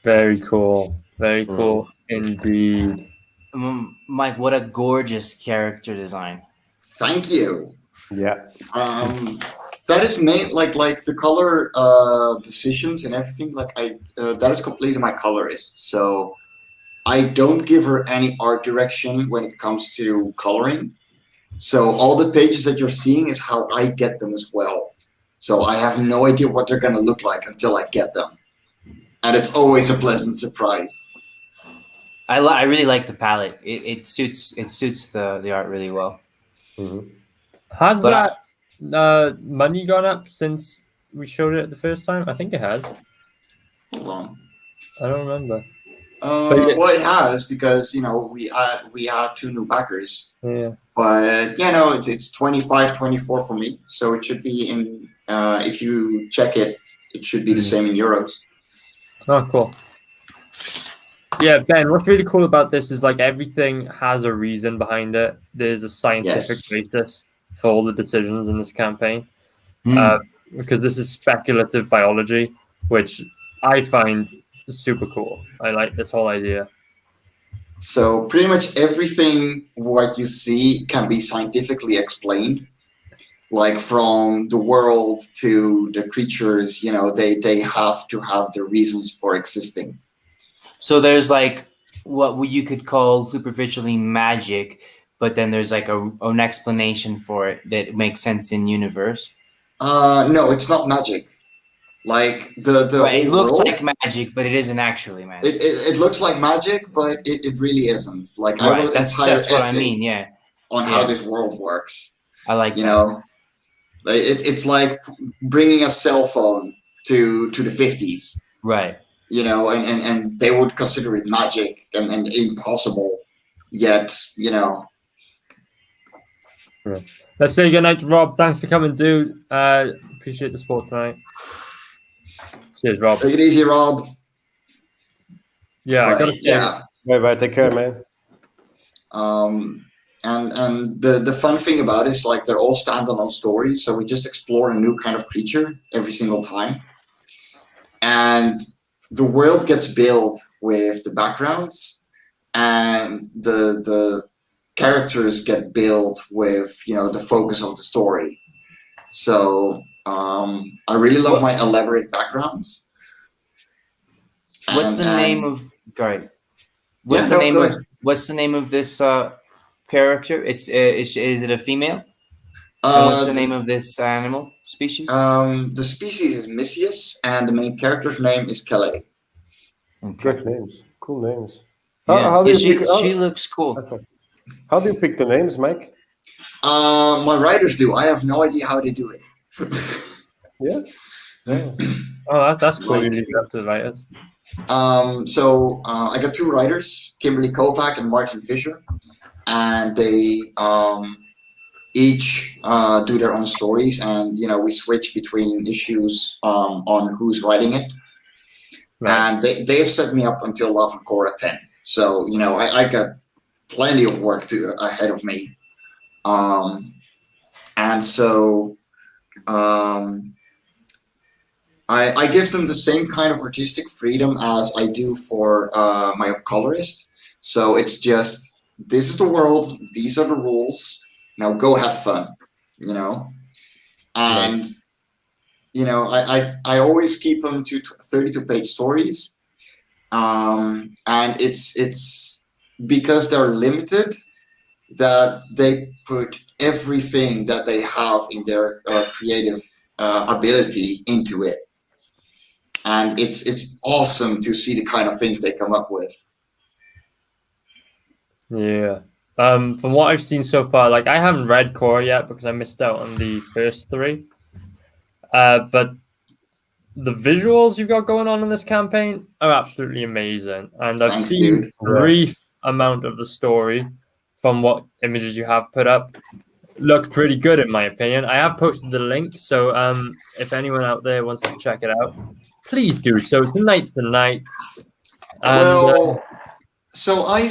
Very cool. Very cool indeed. Mike, what a gorgeous character design. Thank you. Yeah. That is made like the color decisions and everything. Like that is completely my colorist. So I don't give her any art direction when it comes to coloring. So all the pages that you're seeing is how I get them as well. So I have no idea what they're gonna look like until I get them, and it's always a pleasant surprise. I really like the palette. It suits the art really well. Mhm. Has But that money gone up since we showed it the first time? I think it has. Hold on. I don't remember. But yeah. Well, it has because we had 2 new backers, Yeah. but it's 25, 24 for me, so it should be in. If you check it, it should be the same in euros. Oh, cool. Yeah, Ben, what's really cool about this is like everything has a reason behind it. There's a scientific Yes. basis for all the decisions in this campaign. Hmm. Because this is speculative biology, which I find super cool. I like this whole idea. So pretty much everything what you see can be scientifically explained, like from the world to the creatures. They have to have the reasons for existing. So there's like what you could call superficially magic, but then there's like an explanation for it that makes sense in universe. No, it's not magic. Like the Right, it whole looks world, like magic, but it isn't actually magic. it looks like magic, but it really isn't. Like I Right, wrote that's entire what I essays mean. Yeah, on how Yeah. this world works. I like You that. know, it's like bringing a cell phone to the 50s. Right. And they would consider it magic and impossible. Yet, Let's say goodnight to Rob. Thanks for coming, dude. Appreciate the support tonight. Cheers, Rob. take it easy, Rob. Yeah, I But, gotta say, yeah. Bye. Take care, man. And the fun thing about it is like they're all standalone stories, so we just explore a new kind of creature every single time, and the world gets built with the backgrounds, and the characters get built with the focus of the story. So I really love my elaborate backgrounds. What's the name of? Sorry. What's Yeah, the name go of? ahead. What's the name of this character? It's is it a female? And what's the name of this animal species? The species is Mischius, and the main character's name is Calais. Okay. Great names. Cool names. Yeah. How do you she pick? she looks cool. That's okay. How do you pick the names, Mike? My writers do. I have no idea how they do it. Yeah. oh, that's cool. Like- You leave it up to the writers. So I got 2 writers, Kimberly Kovac and Martin Fisher, and they each do their own stories, and we switch between issues on who's writing it. Right. And they've set me up until Love and Cora 10. So I got plenty of work ahead of me. And so I give them the same kind of artistic freedom as I do for my colorist. So it's just, this is the world, these are the rules, now go have fun, and I always keep them to 32-page stories, and it's because they're limited that they put everything that they have in their creative ability into it, and it's awesome to see the kind of things they come up with. Yeah. From what I've seen so far, like I haven't read Cora yet because I missed out on the first 3. But the visuals you've got going on in this campaign are absolutely amazing, and I've Thanks, seen dude. brief amount of the story from what images you have put up. Look pretty good in my opinion. I have posted the link, so if anyone out there wants to check it out, please do so. Tonight's the night. And, so I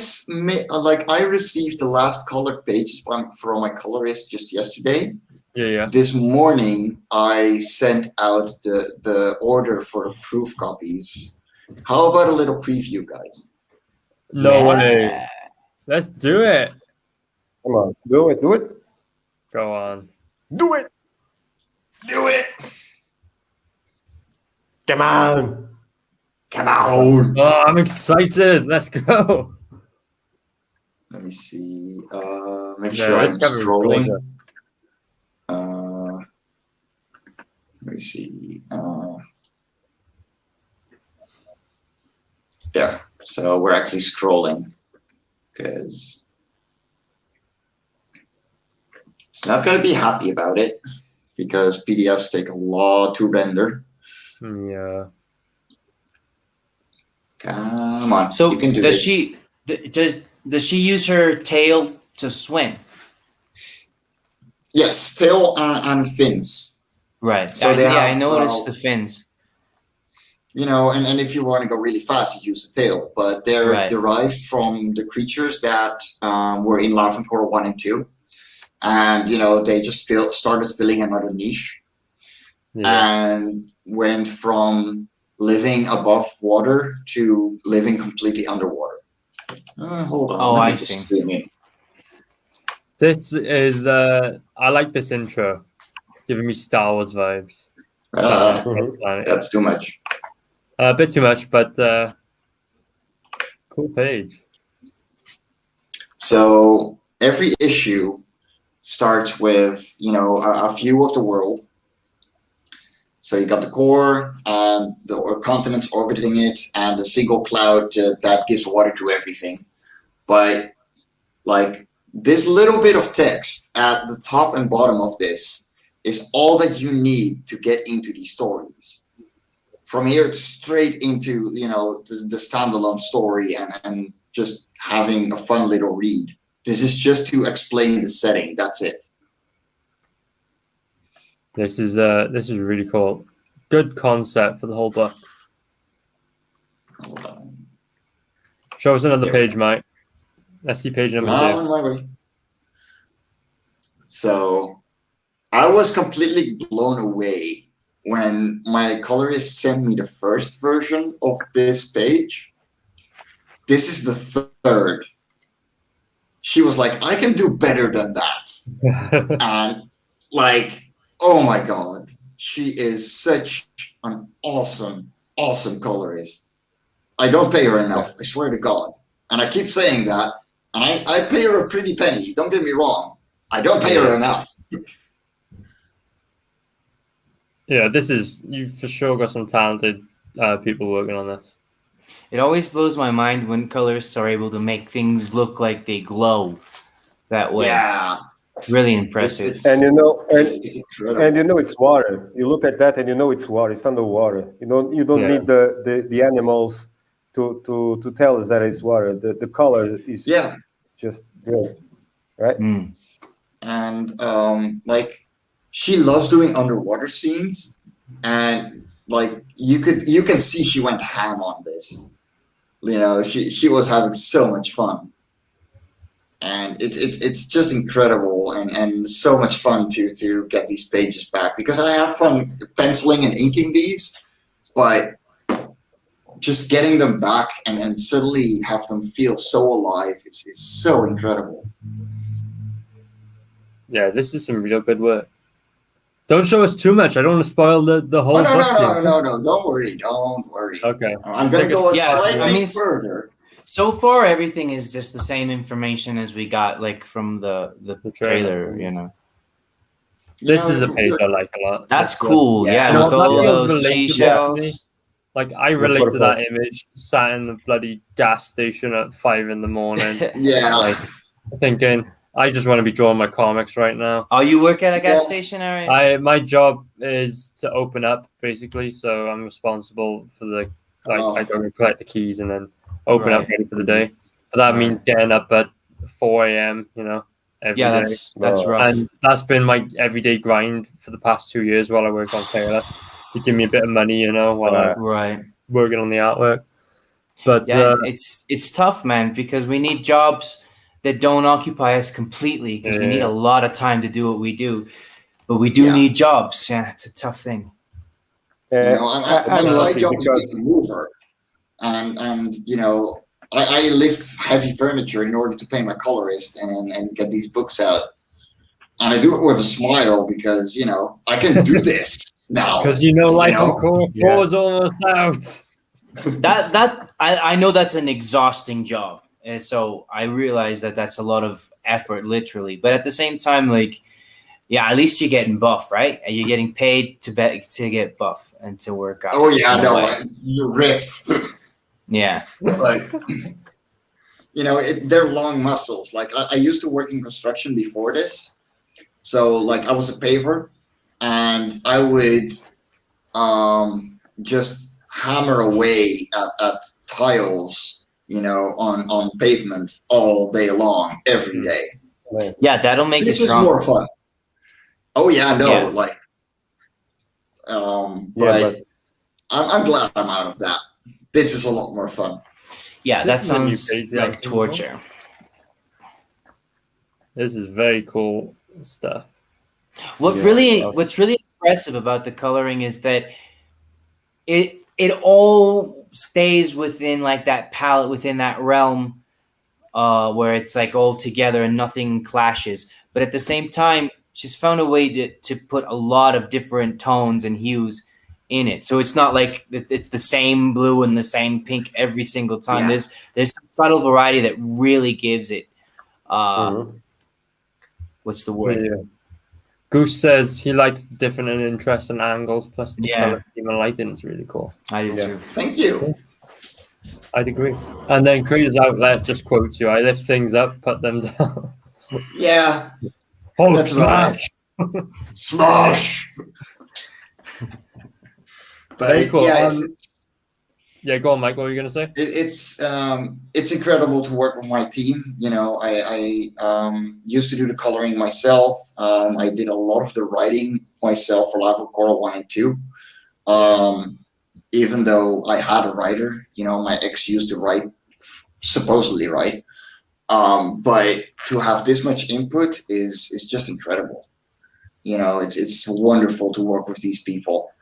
received the last colored pages from my colorist just yesterday. Yeah. This morning I sent out the order for the proof copies. How about a little preview, guys? No way. Let's do it. Come on, do it. Go on. Do it. Do it. Come on. Come on. Oh, I'm excited. Let's go. Let me see. Make sure I'm this cover is scrolling. gorgeous. Let me see. There. So we're actually scrolling because it's not going to be happy about it because PDFs take a lot to render. Yeah. Come on. So you can do does this. does she use her tail to swim? Yes, tail and fins. Right. So they I have, noticed the fins. And if you want to go really fast, you use the tail. But they're derived from the creatures that were in Larva Core 1 and 2. And, they just started filling another niche. Yeah. And went from living above water to living completely underwater. Hold on. Oh, I see. This is, I like this intro. It's giving me Star Wars vibes. That's too much. A bit too much, but cool page. So every issue starts with, a view of the world. So you got the core and the continents orbiting it and the single cloud that gives water to everything. But this little bit of text at the top and bottom of this is all that you need to get into these stories. From here, it's straight into, the standalone story and just having a fun little read. This is just to explain the setting. That's it. This is really cool. Good concept for the whole book. Hold on. Show us another page, Mike. Let's see page number 2. On my way. So I was completely blown away when my colorist sent me the first version of this page. This is the third. She was like, I can do better than that. And oh my God, she is such an awesome colorist. I don't pay her enough, I swear to God. And I keep saying that, and I pay her a pretty penny, don't get me wrong. I don't pay her enough. Yeah, you've for sure got some talented people working on this. It always blows my mind when colorists are able to make things look like they glow that way. Yeah. Really impressive. It's incredible. It's water. You look at that and it's water. It's underwater. You don't need the animals to tell us that it's water. The color is just good, right? Mm. And she loves doing underwater scenes, and you can see she went ham on this. She was having so much fun. And it's just incredible and so much fun to get these pages back, because I have fun penciling and inking these, but just getting them back and suddenly have them feel so alive is so incredible. Yeah, this is some real good work. Don't show us too much. I don't want to spoil the whole Oh, no, book. no. Don't worry. Okay. I'm going to go Yeah, slightly further. So far, everything is just the same information as we got, like from the trailer. You know, This is a page I like a lot. that's cool. Yeah. Yeah, You know, with that all feels those relatable to me. seashells. Like I relate to that image, sat in the bloody gas station at 5 a.m. Yeah. like thinking, I just want to be drawing my comics right now. Oh, you work at a gas station, Aria? My job is to open up basically, so I'm responsible for the I go and collect the keys and then open up ready for the day. But that means getting up at 4 a.m. Every day. That's rough. And that's been my everyday grind for the past 2 years while I work on Taylor to give me a bit of money, while I'm working on the artwork. But it's tough, man, because we need jobs that don't occupy us completely because we need a lot of time to do what we do. But we do need jobs. Yeah, it's a tough thing. My side job is being a mover. And I lift heavy furniture in order to pay my colorist and get these books out. And I do it with a smile because, I can do this now. Because life on Cora 4 is almost out. I know that's an exhausting job. And so I realize that that's a lot of effort, literally. But at the same time, at least you're getting buff, right? And you're getting paid to get buff and to work out. Oh, yeah, no, you're ripped. Yeah. But, they're long muscles. Like, I used to work in construction before this. So, I was a paver. And I would just hammer away at tiles, on pavement all day long, every day. Yeah, that'll make this it strong. This is more fun. Oh, yeah, no, but I'm glad I'm out of that. This is a lot more fun. Yeah, that sounds like torture. This is very cool stuff. What's really impressive about the coloring is that it all stays within that palette, within that realm, where it's all together and nothing clashes. But at the same time, she's found a way to put a lot of different tones and hues in it. So it's not like it's the same blue and the same pink every single time. Yeah. There's some subtle variety that really gives it. What's the word? Yeah. Goose says he likes the different and interesting angles, plus the color scheme and lighting is really cool. I do too. Thank you. I'd agree. And then Creator's Outlet just quotes you, I lift things up, put them down. Yeah. Hulk smash. Right. Smash. Very cool. Go on, Mike. What were you going to say? It's incredible to work with my team. I used to do the coloring myself. I did a lot of the writing myself for Live of Cora 1 and 2. Even though I had a writer, my ex used to supposedly write. But to have this much input is just incredible. It's wonderful to work with these people.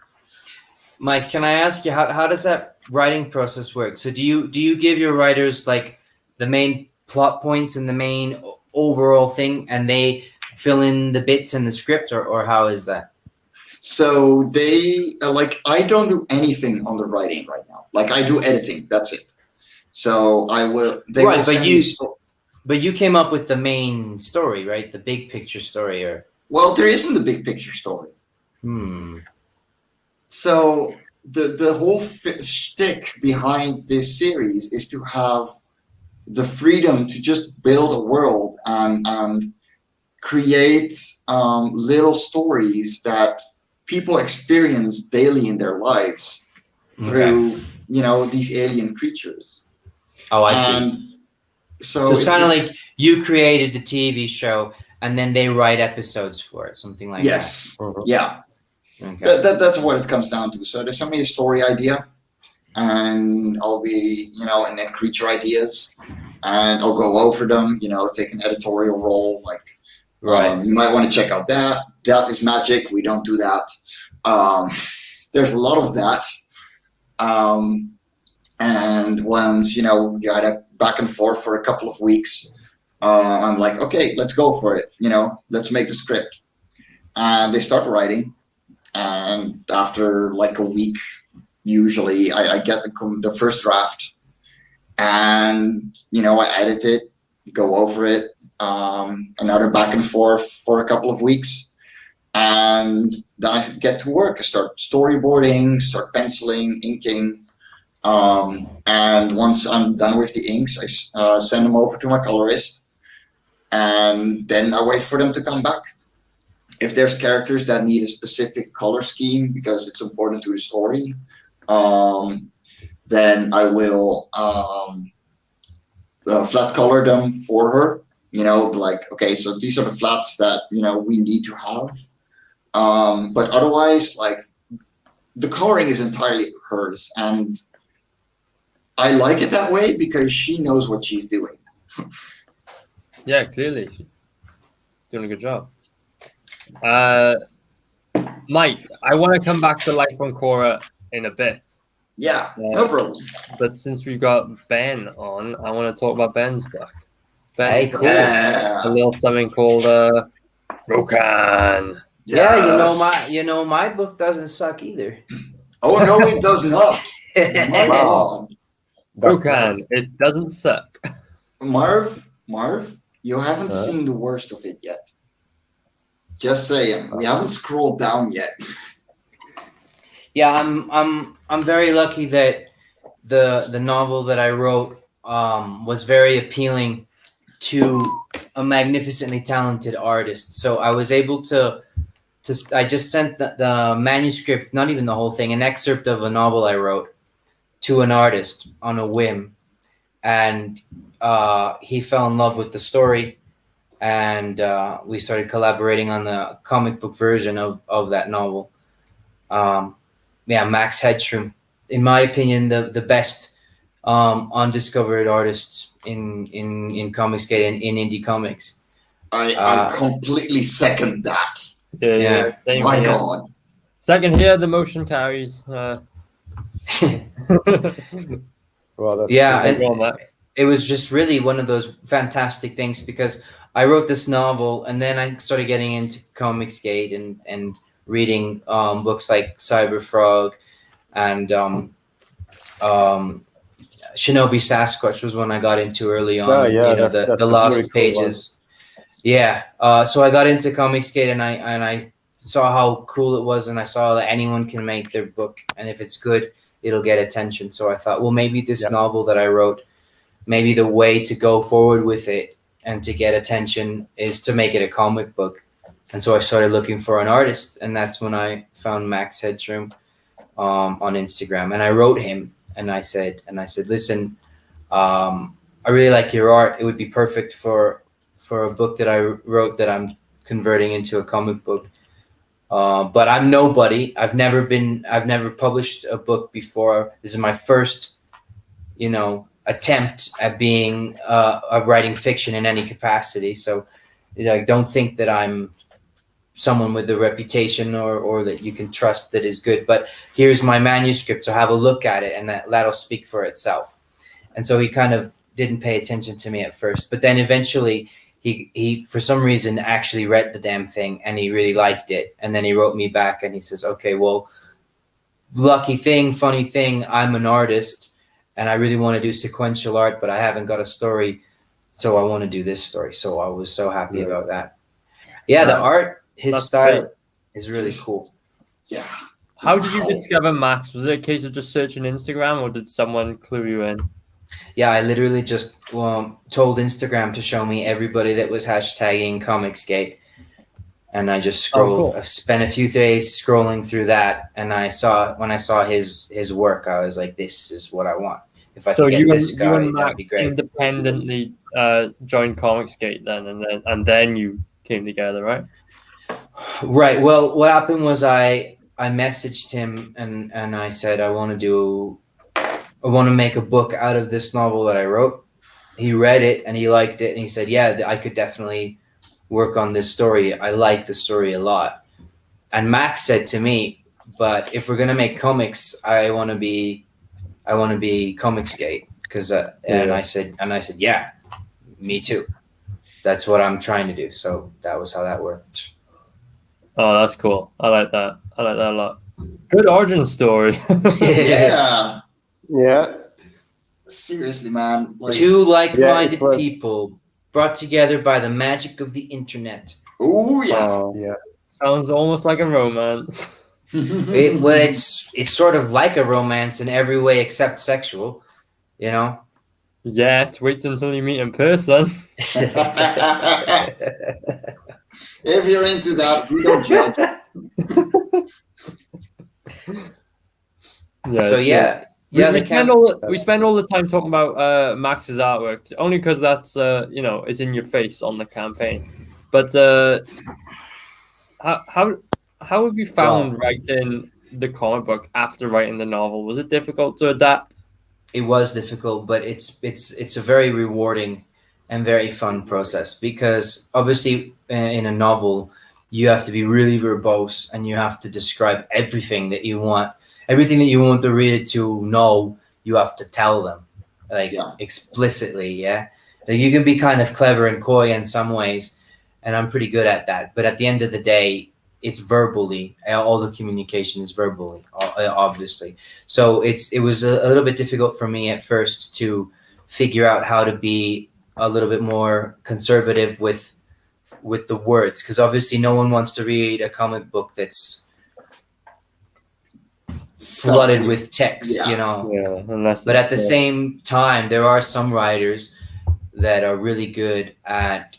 Mike, can I ask you how does that writing process work? So do you give your writers the main plot points and the main overall thing, and they fill in the bits in the script, or how is that? So they I don't do anything on the writing right now. I do editing. That's it. So I will. They will send me. But you came up with the main story, right? The big picture story, or well, there isn't a big picture story. So the whole shtick behind this series is to have the freedom to just build a world and create little stories that people experience daily in their lives through these alien creatures. Oh, I see. So it's kind of like you created the TV show and then they write episodes for it, something like that. Yes. Yeah. Okay. That's what it comes down to. So they send me a story idea, and I'll be, and then creature ideas, and I'll go over them, take an editorial role. You might want to check out that. That is magic. We don't do that. There's a lot of that. And once, we got a back and forth for a couple of weeks, I'm like, okay, let's go for it. Let's make the script. and they start writing. And after like a week, usually I get the first draft, and I edit it, go over it, another back and forth for a couple of weeks, and then I get to work. I start storyboarding, start penciling, inking, and once I'm done with the inks, I send them over to my colorist, and then I wait for them to come back. If there's characters that need a specific color scheme because it's important to the story, then I will flat color them for her. Like, okay, so these are the flats that we need to have. But otherwise, like, the coloring is entirely hers, and I like it that way because she knows what she's doing. Yeah, clearly she's doing a good job. Mike, I want to come back to Life on Cora in a bit. Yeah, no problem. But since we've got Ben on, I want to talk about Ben's book. Ben, Hey, cool. Yeah. a little something called Rokan. Yeah, my book doesn't suck either. Oh no, it does not. My Wow. God. Rokan, it doesn't suck. Marv, you haven't seen the worst of it yet. Just saying, we haven't scrolled down yet. Yeah, I'm very lucky that the novel that I wrote was very appealing to a magnificently talented artist. So I was able to I just sent the manuscript, not even the whole thing, an excerpt of a novel I wrote to an artist on a whim, and he fell in love with the story, and we started collaborating on the comic book version of that novel. Max Headstrom, in my opinion, the best undiscovered artist in Comicsgate and in indie comics. I completely second that. Yeah. My God. Second here, the motion carries. Well, that's Yeah, Go on, Max. it was just really one of those fantastic things because I wrote this novel and then I started getting into Comicsgate and reading books like Cyber Frog and Shinobi Sasquatch was one I got into early on. that's the a lost very cool pages. Yeah. So I got into Comicsgate and I saw how cool it was, and I saw that anyone can make their book, and if it's good, it'll get attention. So I thought, well, maybe this novel that I wrote, maybe the way to go forward with it and to get attention is to make it a comic book. And so I started looking for an artist, and that's when I found Max Headstrom on Instagram, and I wrote him, and I said, listen, I really like your art. It would be perfect for a book that I wrote that I'm converting into a comic book. But I'm nobody. I've never published a book before. This is my first, attempt at being writing fiction in any capacity. So, I don't think that I'm someone with a reputation or that you can trust that is good. But here's my manuscript, so have a look at it, and that'll speak for itself. And so he kind of didn't pay attention to me at first, but then eventually he for some reason actually read the damn thing and he really liked it. And then he wrote me back and he says, okay, well, funny thing, I'm an artist and I really want to do sequential art, but I haven't got a story. So I want to do this story. So I was so happy about that. Yeah, the art, his style is really cool. Yeah. How did you discover Max? Was it a case of just searching Instagram, or did someone clue you in? Yeah, I literally just told Instagram to show me everybody that was hashtagging Comicsgate. And I just scrolled. Oh, cool. I spent a few days scrolling through that. And when I saw his work, I was like, this is what I want. If I could get this guy, that'd be great. Independently joined Comicsgate then, and then you came together, right? Right. Well, what happened was I messaged him and I said, I want to make a book out of this novel that I wrote. He read it and he liked it. And he said, yeah, I could definitely work on this story. I like the story a lot. And Max said to me, but if we're going to make comics, I want to be Comicsgate. And I said, yeah, me too. That's what I'm trying to do. So that was how that worked. Oh, that's cool. I like that. I like that a lot. Good origin story. Yeah. Yeah. Seriously, man. Like, Two like-minded Yeah, it was- people brought together by the magic of the internet. oh yeah. Yeah. Sounds almost like a romance. It's sort of like a romance in every way except sexual, you know. Yeah, wait until you meet in person. If you're into that, we don't judge. Yeah. So yeah, yeah. We spend all the time talking about Max's artwork only because that's it's in your face on the campaign. But how have you found writing the comic book after writing the novel? Was it difficult to adapt? It was difficult, but it's a very rewarding and very fun process because obviously in a novel you have to be really verbose and you have to describe everything that you want the reader to know. You have to tell them explicitly. Yeah, like you can be kind of clever and coy in some ways, and I'm pretty good at that. But at the end of the day, it's verbally. All the communication is verbally, obviously. So it was a little bit difficult for me at first to figure out how to be a little bit more conservative with the words, because obviously no one wants to read a comic book that's flooded with text, you know. Yeah, unless. But at the same time, there are some writers that are really good at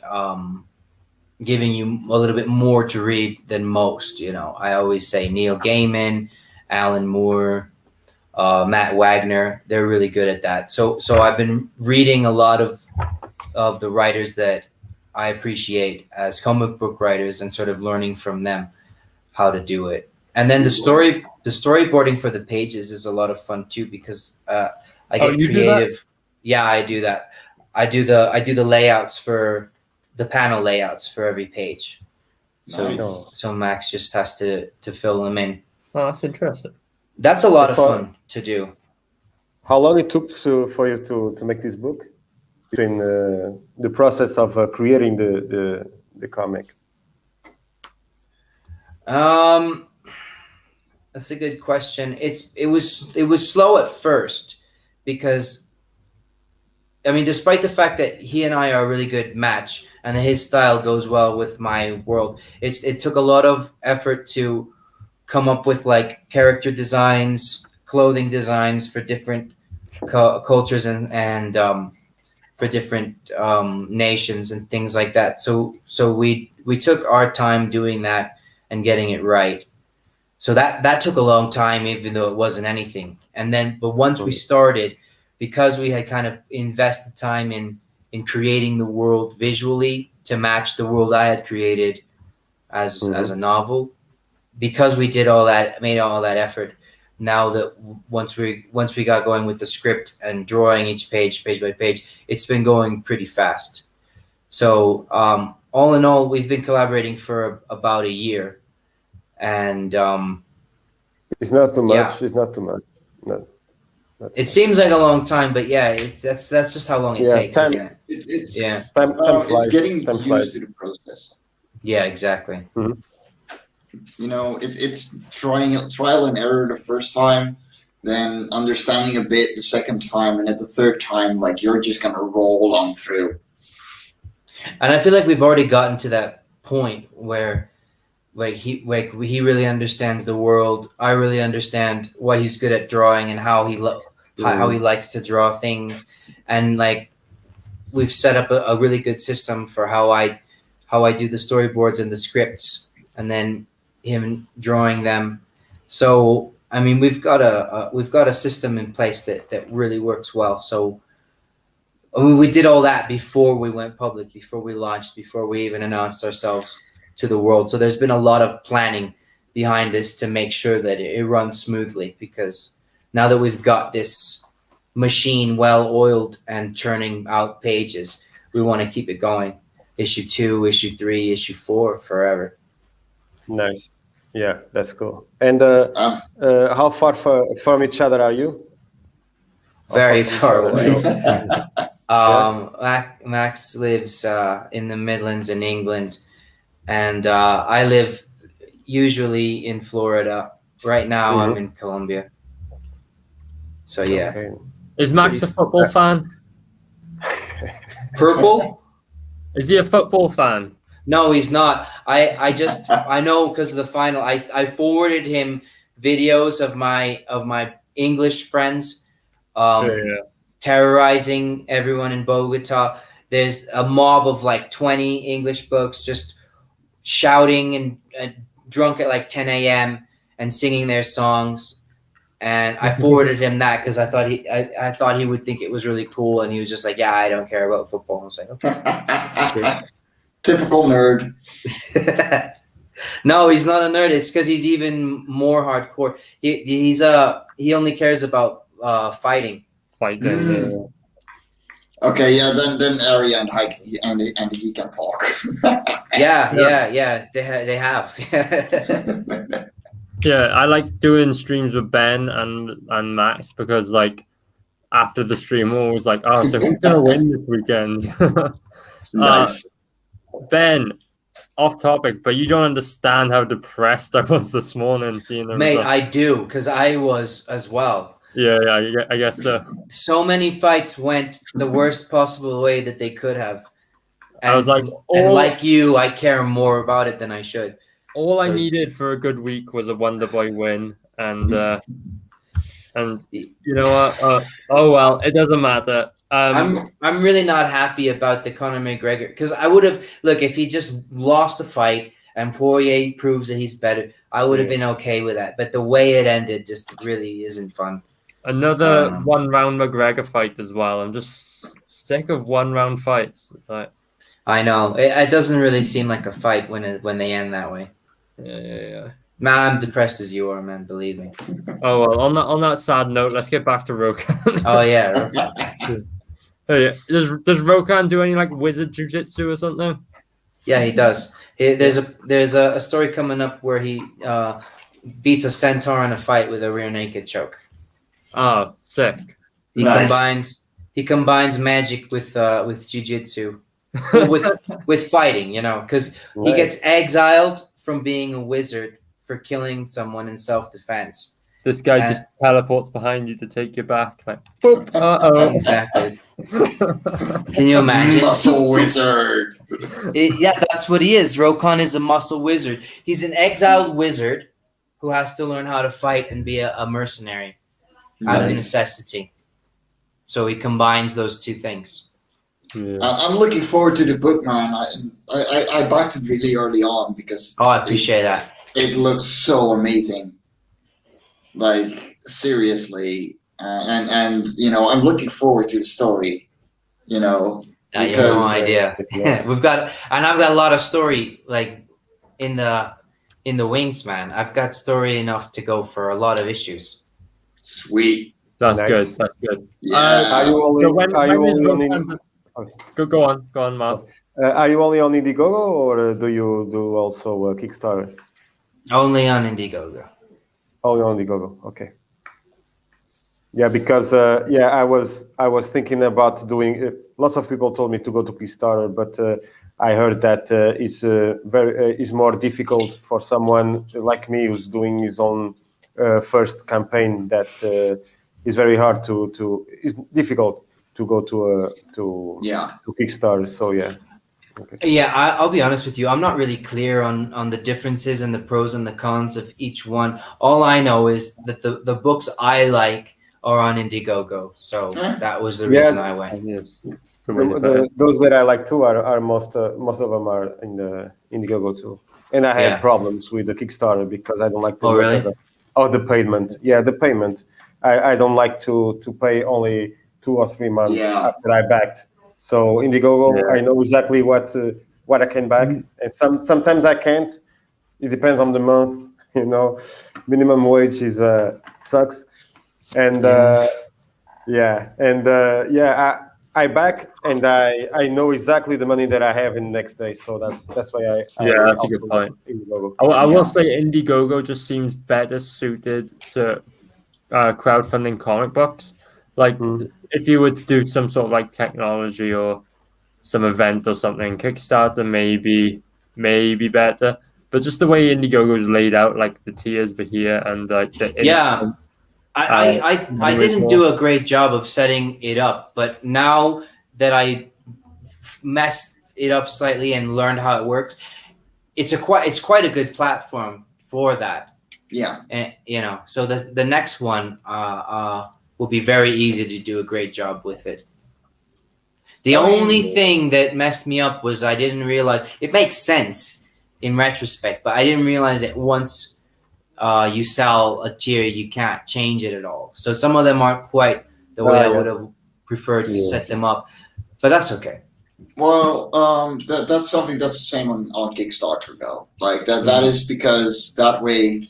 giving you a little bit more to read than most. You know, I always say Neil Gaiman, Alan Moore, Matt Wagner. They're really good at that. So I've been reading a lot of the writers that I appreciate as comic book writers and sort of learning from them how to do it. And then the storyboarding for the pages is a lot of fun too, because I get creative. Yeah, I do that. I do the layouts for the panel layouts for every page. So Max just has to fill them in. Oh, that's interesting. That's a lot of fun to do. How long it took for you to make this book? Between the process of creating the comic. That's a good question. It was slow at first because, I mean, despite the fact that he and I are a really good match and his style goes well with my world, it took a lot of effort to come up with like character designs, clothing designs for different cultures and for different nations and things like that. So we took our time doing that and getting it right. So that took a long time, even though it wasn't anything. But once we started, because we had kind of invested time in creating the world visually to match the world I had created as a novel, because we did all that, made all that effort. Now that once we got going with the script and drawing each page by page, it's been going pretty fast. So all in all, we've been collaborating for about a year. And it's not too much. Yeah. It's not too much. No, it seems like a long time, but yeah, that's just how long it takes. Time, isn't it? It's time it's getting time used flies. to the process. Yeah, exactly. Mm-hmm. You know, it's trial and error the first time, then understanding a bit the second time, and at the third time, like you're just gonna roll on through. And I feel like we've already gotten to that point where he really understands the world. I really understand what he's good at drawing and how he likes to draw things, and like we've set up a really good system for how I do the storyboards and the scripts, and then him drawing them. So I mean, we've got a system in place that really works well. So I mean, we did all that before we went public, before we launched, before we even announced ourselves to the world. So there's been a lot of planning behind this to make sure that it runs smoothly, because now that we've got this machine well oiled and churning out pages, we want to keep it going. Issue 2, issue 3, issue 4, forever. Nice. Yeah, that's cool. And how far from each other are you? Very far away. Max lives in the Midlands in England, and I live usually in Florida. Right now, I'm in Colombia. So yeah. Okay. Is Max a football fan? Purple? Is he a football fan? No, he's not. I know because of the final. I forwarded him videos of my English friends terrorizing everyone in Bogota. There's a mob of like 20 English books just shouting and drunk at like 10 a.m. and singing their songs. And I forwarded him that because I thought he would think it was really cool, and he was just like, "Yeah, I don't care about football." I was like, "Okay." Typical nerd. No, he's not a nerd. It's because he's even more hardcore. He only cares about fighting. Okay, yeah, then Aria and Hike and he can talk. Yeah. They have. Yeah, I like doing streams with Ben and Max because like after the stream, we're always like, "Oh, so who's gonna win this weekend?" Nice. Ben, off topic, but you don't understand how depressed I was this morning seeing the Mate, result. I do because I was as well. Yeah, I guess so. So many fights went the worst possible way that they could have. And, I was like, and like you, I care more about it than I should. All I needed for a good week was a Wonder Boy win, and you know what? Oh well, it doesn't matter. I'm really not happy about the Conor McGregor because I would have if he just lost the fight and Poirier proves that he's better, I would have been okay with that. But the way it ended just really isn't fun. Another 1 round McGregor fight as well. I'm just sick of 1 round fights. Like, I know it doesn't really seem like a fight when they end that way. Yeah. Man, I'm depressed as you are, man. Believe me. Oh well. On that sad note, let's get back to Rokan. Oh yeah. Hey, does Rokan do any like wizard jiu-jitsu or something? Yeah, he does. There's a story coming up where he beats a centaur in a fight with a rear naked choke. Oh, sick. He combines magic with jiu-jitsu. with fighting, because he gets exiled from being a wizard for killing someone in self-defense. This guy just teleports behind you to take you back. Like, boop. Exactly. Can you imagine? Muscle wizard. Yeah, that's what he is. Rokan is a muscle wizard. He's an exiled wizard who has to learn how to fight and be a mercenary out of necessity. So he combines those two things. Yeah. I'm looking forward to the book, man. I backed it really early on because I appreciate that. It looks so amazing. Like seriously, and I'm looking forward to the story. You have no idea. I've got a lot of story like in the wings, man. I've got story enough to go for a lot of issues. Sweet. That's good. That's good. Yeah. Go on, Mark. Are you only on Indiegogo, or do you do also Kickstarter? Only on Indiegogo. Only on Indiegogo. Okay. Yeah, because I was thinking about doing. Lots of people told me to go to Kickstarter, but I heard that it's more difficult for someone like me who's doing his own first campaign. That is very hard to. It's difficult to go to Kickstarter. So yeah. Okay. Yeah, I'll be honest with you. I'm not really clear on the differences and the pros and the cons of each one. All I know is that the books I like are on Indiegogo, so that was the reason I went. Yes. Those that I like too are most of them are in the Indiegogo too. And I had problems with the Kickstarter because I don't like the payment. Yeah, the payment. I don't like to pay only 2 or 3 months after I backed. So Indiegogo, I know exactly what I can back, and sometimes I can't. It depends on the month. Minimum wage is sucks, and I back, and I know exactly the money that I have in the next day. So that's why I that's a good point. I will say Indiegogo just seems better suited to crowdfunding comic books. Like if you would do some sort of like technology or some event or something, Kickstarter maybe better. but just the way Indiegogo is laid out, like the tiers were here and like the Yeah. I didn't do a great job of setting it up, but now that I messed it up slightly and learned how it works, it's quite a good platform for that. Yeah. And so the next one will be very easy to do a great job with it. The only thing that messed me up was I didn't realize it makes sense in retrospect, but I didn't realize that once you sell a tier, you can't change it at all. So some of them aren't quite the way I would have preferred to set them up, but that's okay. Well, that's something that's the same on Kickstarter though. Like that is because that way,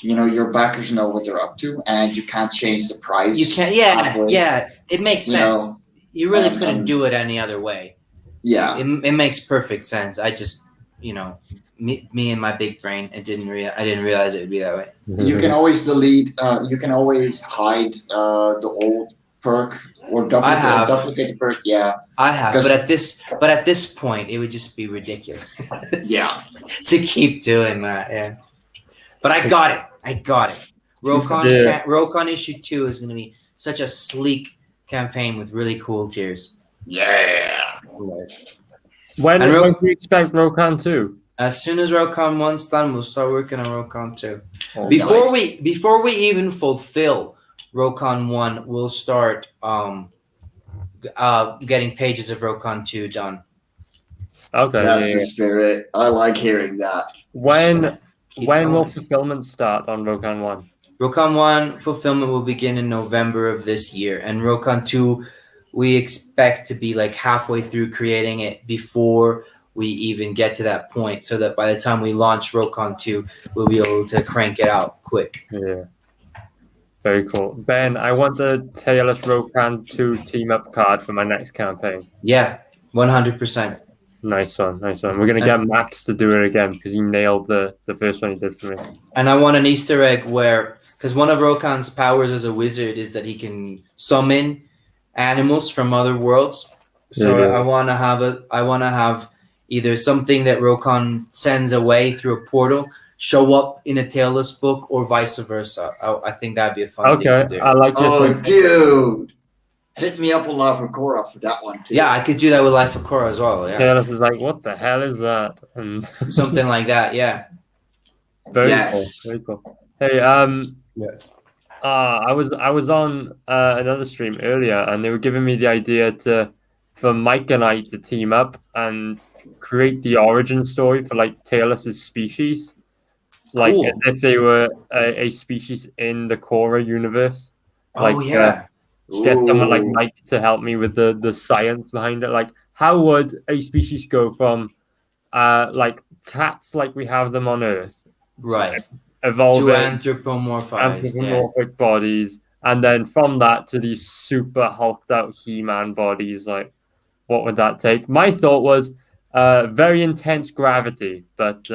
your backers know what they're up to, and you can't change the price. You can't. Yeah. It makes sense. You really couldn't do it any other way. Yeah. It makes perfect sense. I just, me and my big brain, I didn't realize it would be that way. You can always delete. You can always hide the old perk or duplicate the perk. Yeah, I have. But at this point, it would just be ridiculous. Yeah. To keep doing that. Yeah. But I got it. Rokon issue 2 is going to be such a sleek campaign with really cool tiers. Yeah. When do you expect Rokon 2? As soon as Rokon 1's done, we'll start working on Rokon 2. Oh, Before we even fulfill Rokon 1, we'll start getting pages of Rokon 2 done. Okay. That's the spirit. I like hearing that. When will fulfillment start on Rokon 1? Rokon 1 fulfillment will begin in November of this year, and Rokon 2 we expect to be like halfway through creating it before we even get to that point, so that by the time we launch Rokon 2, we'll be able to crank it out quick. Yeah. Very cool. Ben, I want the Tailless Rokon 2 team-up card for my next campaign. Yeah, 100%. Nice one. We're going to get Max to do it again because he nailed the first one he did for me. And I want an Easter egg because one of Rokon's powers as a wizard is that he can summon animals from other worlds. So yeah. I want to have either something that Rokon sends away through a portal show up in a Tailless book or vice versa. I think that'd be a fun thing to do. I like this. Oh, dude. Hit me up with Life of Cora for that one too. Yeah, I could do that with Life of Cora as well. Yeah. Tailless is like, what the hell is that? And something like that. Yeah. Very cool. Hey, I was on another stream earlier, and they were giving me the idea for Mike and I to team up and create the origin story for like Tailless's species, like as if they were a species in the Cora universe. Like, get someone like Mike to help me with the science behind it. Like, how would a species go from like cats, like we have them on Earth, right, evolving to anthropomorphic bodies, and then from that to these super hulked out He-Man bodies? Like, what would that take? My thought was very intense gravity, but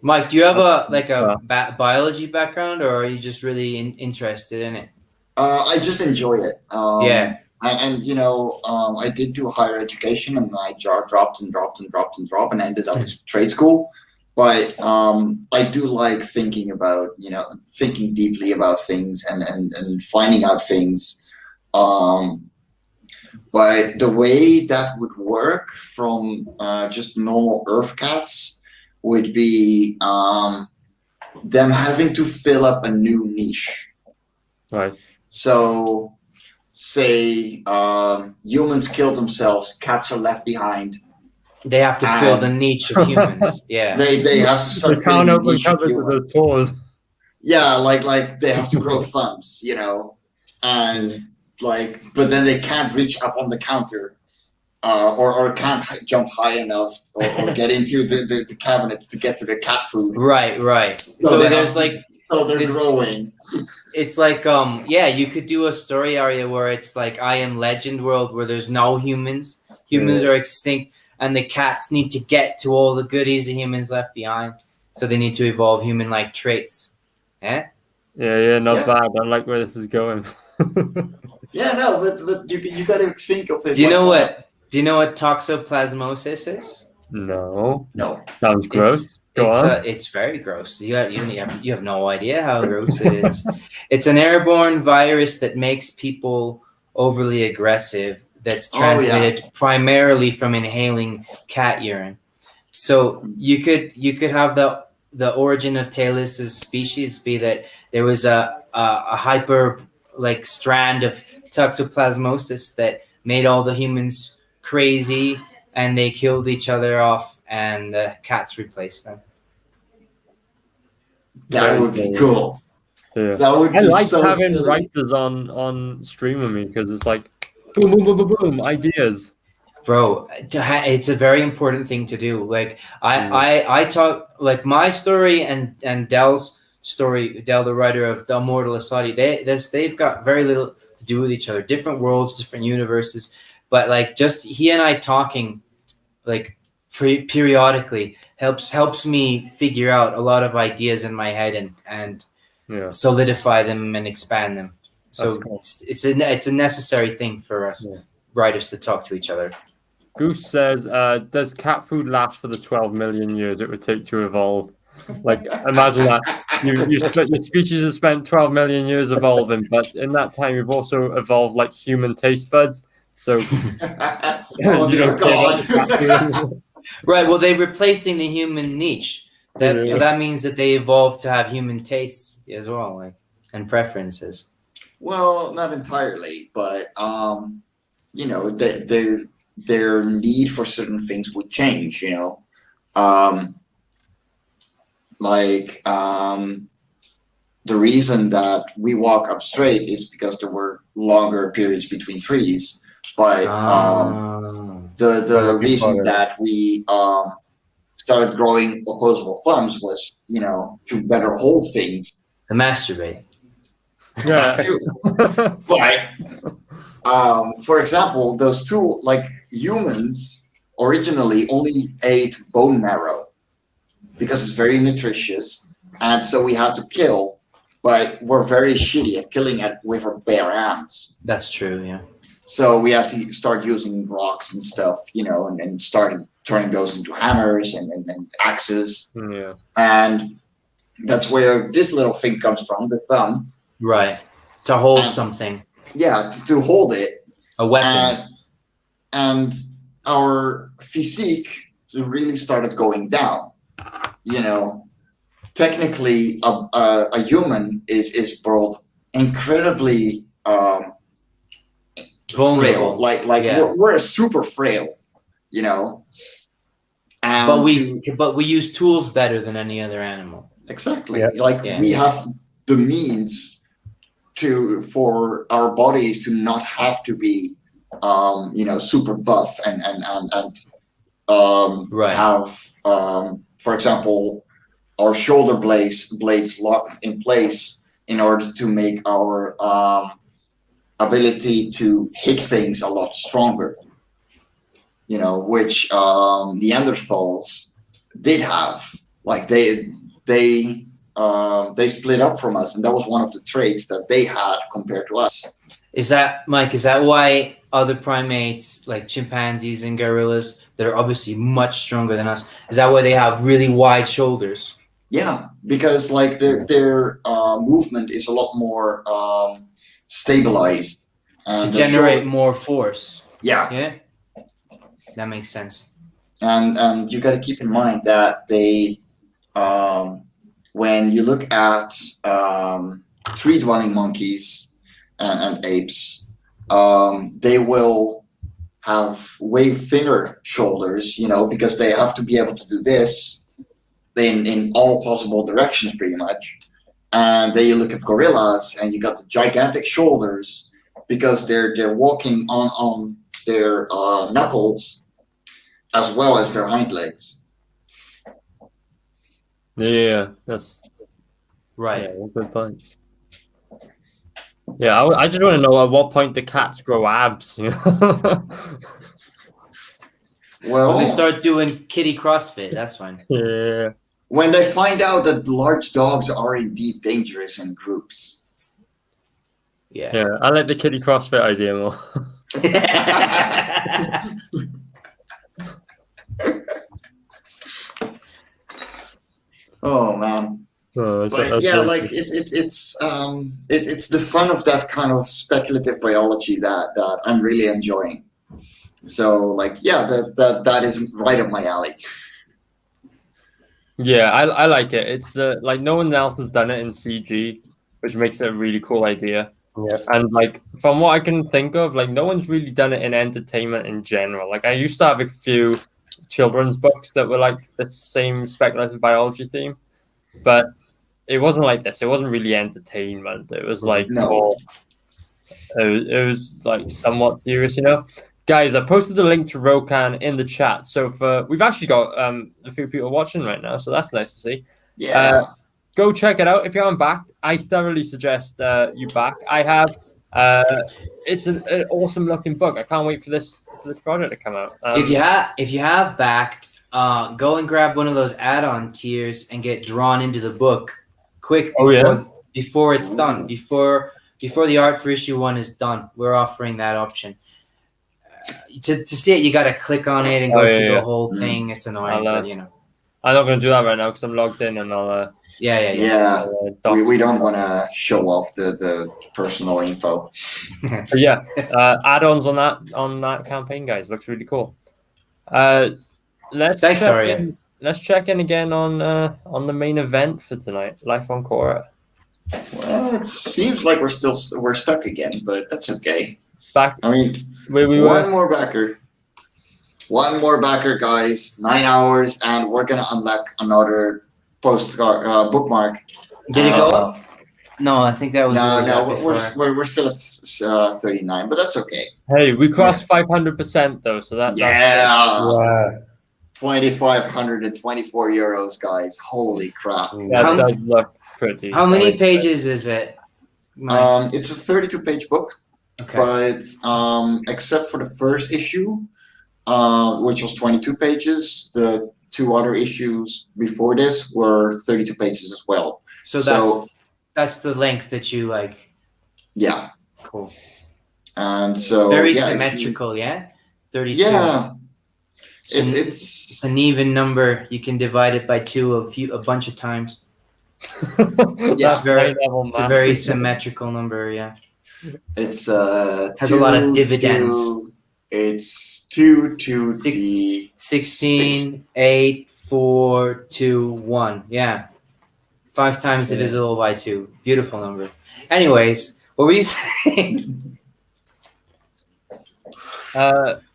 Mike, do you have a biology background, or are you just really interested in it? I just enjoy it. Yeah. And I did do higher education, and I dropped and ended up in trade school. But I do like thinking deeply about things and finding out things. But the way that would work from just normal Earth cats would be them having to fill up a new niche. Right. So, say humans kill themselves, cats are left behind. They have to fill the niche of humans. Yeah. They have to start filling the niche of humans. Yeah, like they have to grow thumbs, and but then they can't reach up on the counter, or can't jump high enough, or get into the cabinets to get to the cat food. Right. So they're growing. It's like you could do a story area where it's like I Am Legend world where there's no humans. Humans are extinct, and the cats need to get to all the goodies the humans left behind. So they need to evolve human-like traits. Yeah, not bad. I like where this is going. Yeah, no, but you got to think of it. Do you know what toxoplasmosis is? No. No. Sounds gross. Go on. It's very gross. You have no idea how gross it is. It's an airborne virus that makes people overly aggressive. That's transmitted primarily from inhaling cat urine. So you could have the origin of Taylis's species be that there was a hyper strand of toxoplasmosis that made all the humans crazy, and they killed each other off, and the cats replaced them. That would be cool. Yeah. That would be I like so having silly. writers on stream with me because it's like boom, boom, boom, boom, boom, ideas. Bro, it's a very important thing to do. Like I talk like my story and Dell's story, Dell, the writer of The Immortal Asadi, they've got very little to do with each other. Different worlds, different universes, but like just he and I talking like periodically helps me figure out a lot of ideas in my head and solidify them and expand them. So cool. It's a necessary thing for us writers to talk to each other. Goose says, does cat food last for the 12 million years it would take to evolve? Like, imagine that. Your species has spent 12 million years evolving, but in that time, you've also evolved like human taste buds. So, oh dear God. Right. Well, they're replacing the human niche. So that means that they evolved to have human tastes as well, like, and preferences. Well, not entirely, but you know, their need for certain things would change. You know, the reason that we walk up straight is because there were longer periods between trees. But the reason that we started growing opposable thumbs was, you know, to better hold things. To masturbate. Yeah. But for example, those two, like humans, originally only ate bone marrow because it's very nutritious, and so we had to kill. But we're very shitty at killing it with our bare hands. That's true. Yeah. So we had to start using rocks and stuff, you know, and started turning those into hammers and axes. Yeah. And that's where this little thing comes from, the thumb. Right. To hold something. Yeah, to hold it. A weapon. And our physique really started going down. You know, technically, a human is brought incredibly vulnerable. Frail. Like we're super frail, you know. And but we use tools better than any other animal. Exactly. Yeah. We have the means for our bodies to not have to be you know, super buff and have for example, our shoulder blades locked in place in order to make our ability to hit things a lot stronger, you know, which Neanderthals did have. Like they split up from us, and that was one of the traits that they had compared to us. Is that, Mike, is that why other primates like chimpanzees and gorillas that are obviously much stronger than us, is that why they have really wide shoulders? Yeah, because like their movement is a lot more stabilized and to generate more force. Yeah, that makes sense. And you got to keep in mind that they when you look at tree-dwelling monkeys and apes, they will have way thinner shoulders, you know, because they have to be able to do this in all possible directions, pretty much. And then you look at gorillas, and you got the gigantic shoulders because they're walking on their knuckles as well as their hind legs. Yeah, that's right. Yeah, good point. Yeah, I just want to know at what point the cats grow abs. You know? Well, when they start doing kitty CrossFit, that's fine. Yeah. When they find out that large dogs are indeed dangerous in groups. Yeah, I like the kitty CrossFit idea more. Oh man. So But yeah, like it's the fun of that kind of speculative biology that I'm really enjoying. So like yeah, that is right up my alley. Yeah, I like it. It's like no one else has done it in CG, which makes it a really cool idea. Yeah. And like from what I can think of, like no one's really done it in entertainment in general. Like I used to have a few children's books that were like the same speculative biology theme, but it wasn't like this. It wasn't really entertainment. It was like No. more. It was like somewhat serious, you know. Guys, I posted the link to Rokan in the chat. So we've actually got a few people watching right now, so that's nice to see. Yeah. Go check it out if you haven't backed. I thoroughly suggest you back. I have. It's an awesome looking book. I can't wait for this project to come out. If you have backed, go and grab one of those add-on tiers and get drawn into the book quick before it's done. Before the art for issue 1 is done, we're offering that option. To see it, you got to click on it and go through the whole thing. It's annoying, but you know. I'm not going to do that right now because I'm logged in and I'll. Yeah. We don't want to show off the personal info. But yeah, add-ons on that campaign, guys, looks really cool. Let's check in again on the main event for tonight, Life on Cora. Well, it seems like we're stuck again, but that's okay. Back. I mean, one more backer, guys. 9 hours, and we're gonna unlock another postcard bookmark. Did it go up? No, I think that was we're still at 39, but that's okay. Hey, we crossed 500% though, so that's 2,524 euros, guys. Holy crap! That does look pretty. How many pages is it? It's a 32-page book, okay. But except for the first issue, which was 22 pages, the 2 other issues before this were 32 pages as well. So that's the length that you like. Yeah. Cool. And so very symmetrical, yeah. 32. Yeah. So it's an even number. You can divide it by 2 a bunch of times. Yeah, it's a very symmetrical number. Yeah. It's has a lot of dividends. It's 2 to the 16, 8, 4, 2, 1. Yeah. 5 times divisible by 2. Beautiful number. Anyways, what were you saying?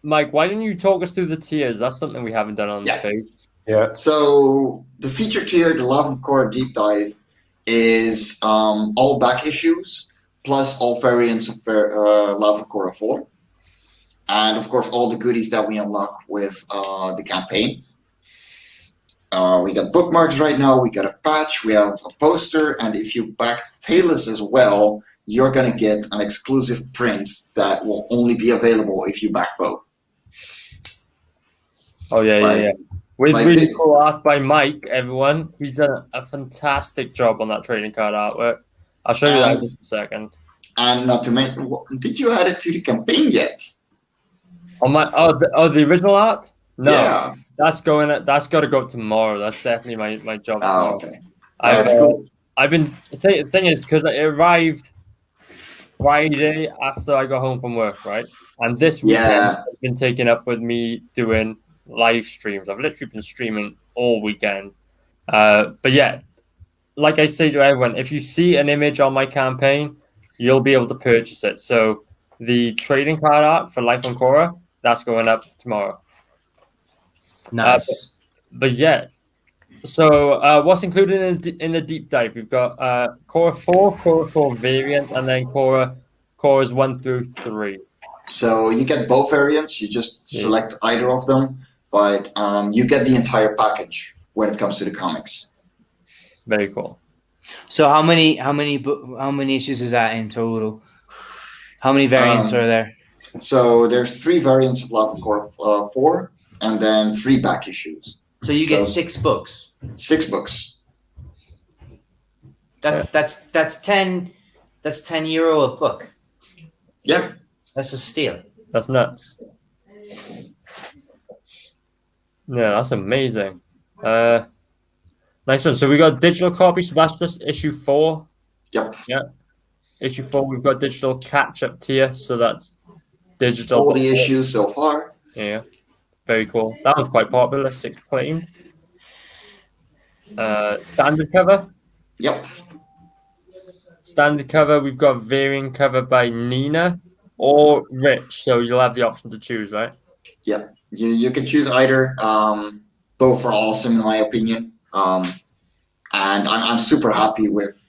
Mike, why don't you talk us through the tiers? That's something we haven't done on this page. Yeah. So the feature tier, the Love and Cora Deep Dive, is all back issues plus all variants of Love and Cora 4. And of course, all the goodies that we unlock with the campaign. We got bookmarks right now. We got a patch. We have a poster. And if you backed Talus as well, you're going to get an exclusive print that will only be available if you back both. Oh, yeah. With really cool art by Mike, everyone. He's done a fantastic job on that trading card artwork. I'll show you that in just a second. And not to mention, did you add it to the campaign yet? On the original art? No. Yeah. That's got to go up tomorrow. That's definitely my job. Oh, okay. That's cool. I've been the thing is because it arrived Friday after I got home from work, right? And this weekend has been taken up with me doing live streams. I've literally been streaming all weekend. But yeah, like I say to everyone, if you see an image on my campaign, you'll be able to purchase it. So the trading card art for Life on Cora, that's going up tomorrow. Nice. But yeah, so what's included in the deep dive? We've got Cora 4 variant, and then Cora's 1 through 3. So you get both variants. You just select either of them, but you get the entire package when it comes to the comics. Very cool. So how many issues is that in total? How many variants are there? So there's 3 variants of Love and Cora 4, and then 3 back issues. So you get 6 books. 6 books. That's 10 euro a book. Yeah. That's a steal. That's nuts. Yeah, that's amazing. Now Nice one. So we got digital copy. So that's just issue 4. Yep. Yeah. Issue 4. We've got digital catch-up tier. So that's digital. All the issues so far. Yeah. Very cool. That was quite popular. 6th claim. Standard cover. Yep. Standard cover. We've got variant cover by Nina or Rich. So you'll have the option to choose, right? Yep. You can choose either. Both are awesome in my opinion. And I'm super happy with